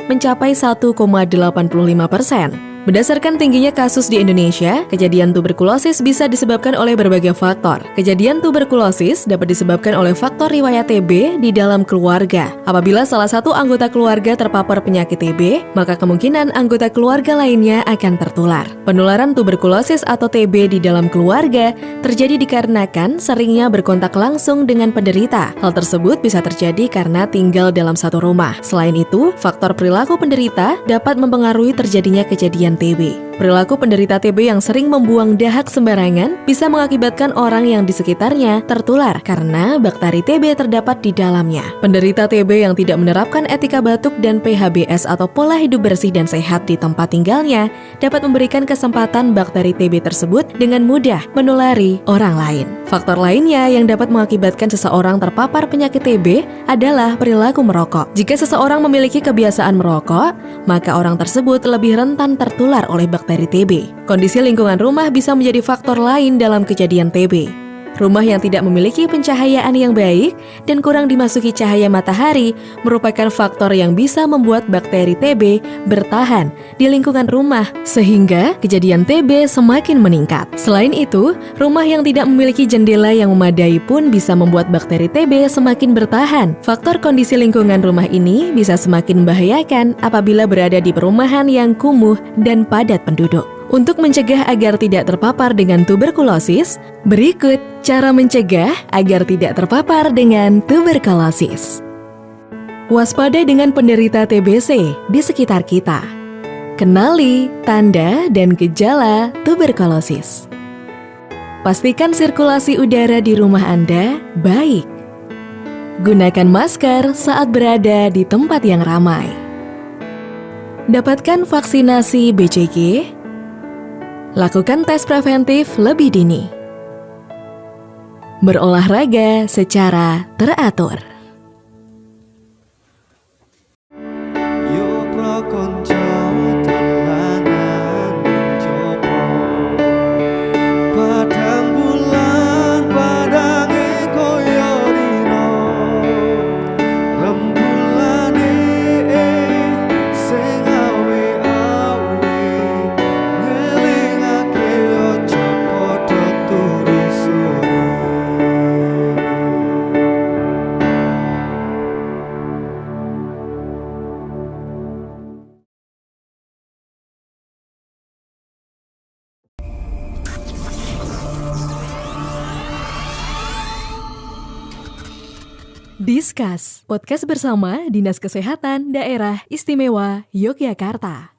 mencapai 1,85%. Berdasarkan tingginya kasus di Indonesia, kejadian tuberkulosis bisa disebabkan oleh berbagai faktor. Kejadian tuberkulosis dapat disebabkan oleh faktor riwayat TB di dalam keluarga. Apabila salah satu anggota keluarga terpapar penyakit TB, maka kemungkinan anggota keluarga lainnya akan tertular. Penularan tuberkulosis atau TB di dalam keluarga terjadi dikarenakan seringnya berkontak langsung dengan penderita. Hal tersebut bisa terjadi karena tinggal dalam satu rumah. Selain itu, faktor perilaku penderita dapat mempengaruhi terjadinya kejadian TB. Perilaku penderita TB yang sering membuang dahak sembarangan bisa mengakibatkan orang yang di sekitarnya tertular karena bakteri TB terdapat di dalamnya. Penderita TB yang tidak menerapkan etika batuk dan PHBS atau pola hidup bersih dan sehat di tempat tinggalnya dapat memberikan kesempatan bakteri TB tersebut dengan mudah menulari orang lain. Faktor lainnya yang dapat mengakibatkan seseorang terpapar penyakit TB adalah perilaku merokok. Jika seseorang memiliki kebiasaan merokok, maka orang tersebut lebih rentan tertular oleh bakteri TB. Kondisi lingkungan rumah bisa menjadi faktor lain dalam kejadian TB. Rumah yang tidak memiliki pencahayaan yang baik dan kurang dimasuki cahaya matahari merupakan faktor yang bisa membuat bakteri TB bertahan di lingkungan rumah sehingga kejadian TB semakin meningkat. Selain itu, rumah yang tidak memiliki jendela yang memadai pun bisa membuat bakteri TB semakin bertahan. Faktor kondisi lingkungan rumah ini bisa semakin membahayakan apabila berada di perumahan yang kumuh dan padat penduduk. Untuk mencegah agar tidak terpapar dengan tuberkulosis, berikut cara mencegah agar tidak terpapar dengan tuberkulosis. Waspada dengan penderita TBC di sekitar kita. Kenali tanda dan gejala tuberkulosis. Pastikan sirkulasi udara di rumah Anda baik. Gunakan masker saat berada di tempat yang ramai. Dapatkan vaksinasi BCG. Lakukan tes preventif lebih dini. Berolahraga secara teratur. Discuss, podcast bersama Dinas Kesehatan Daerah Istimewa Yogyakarta.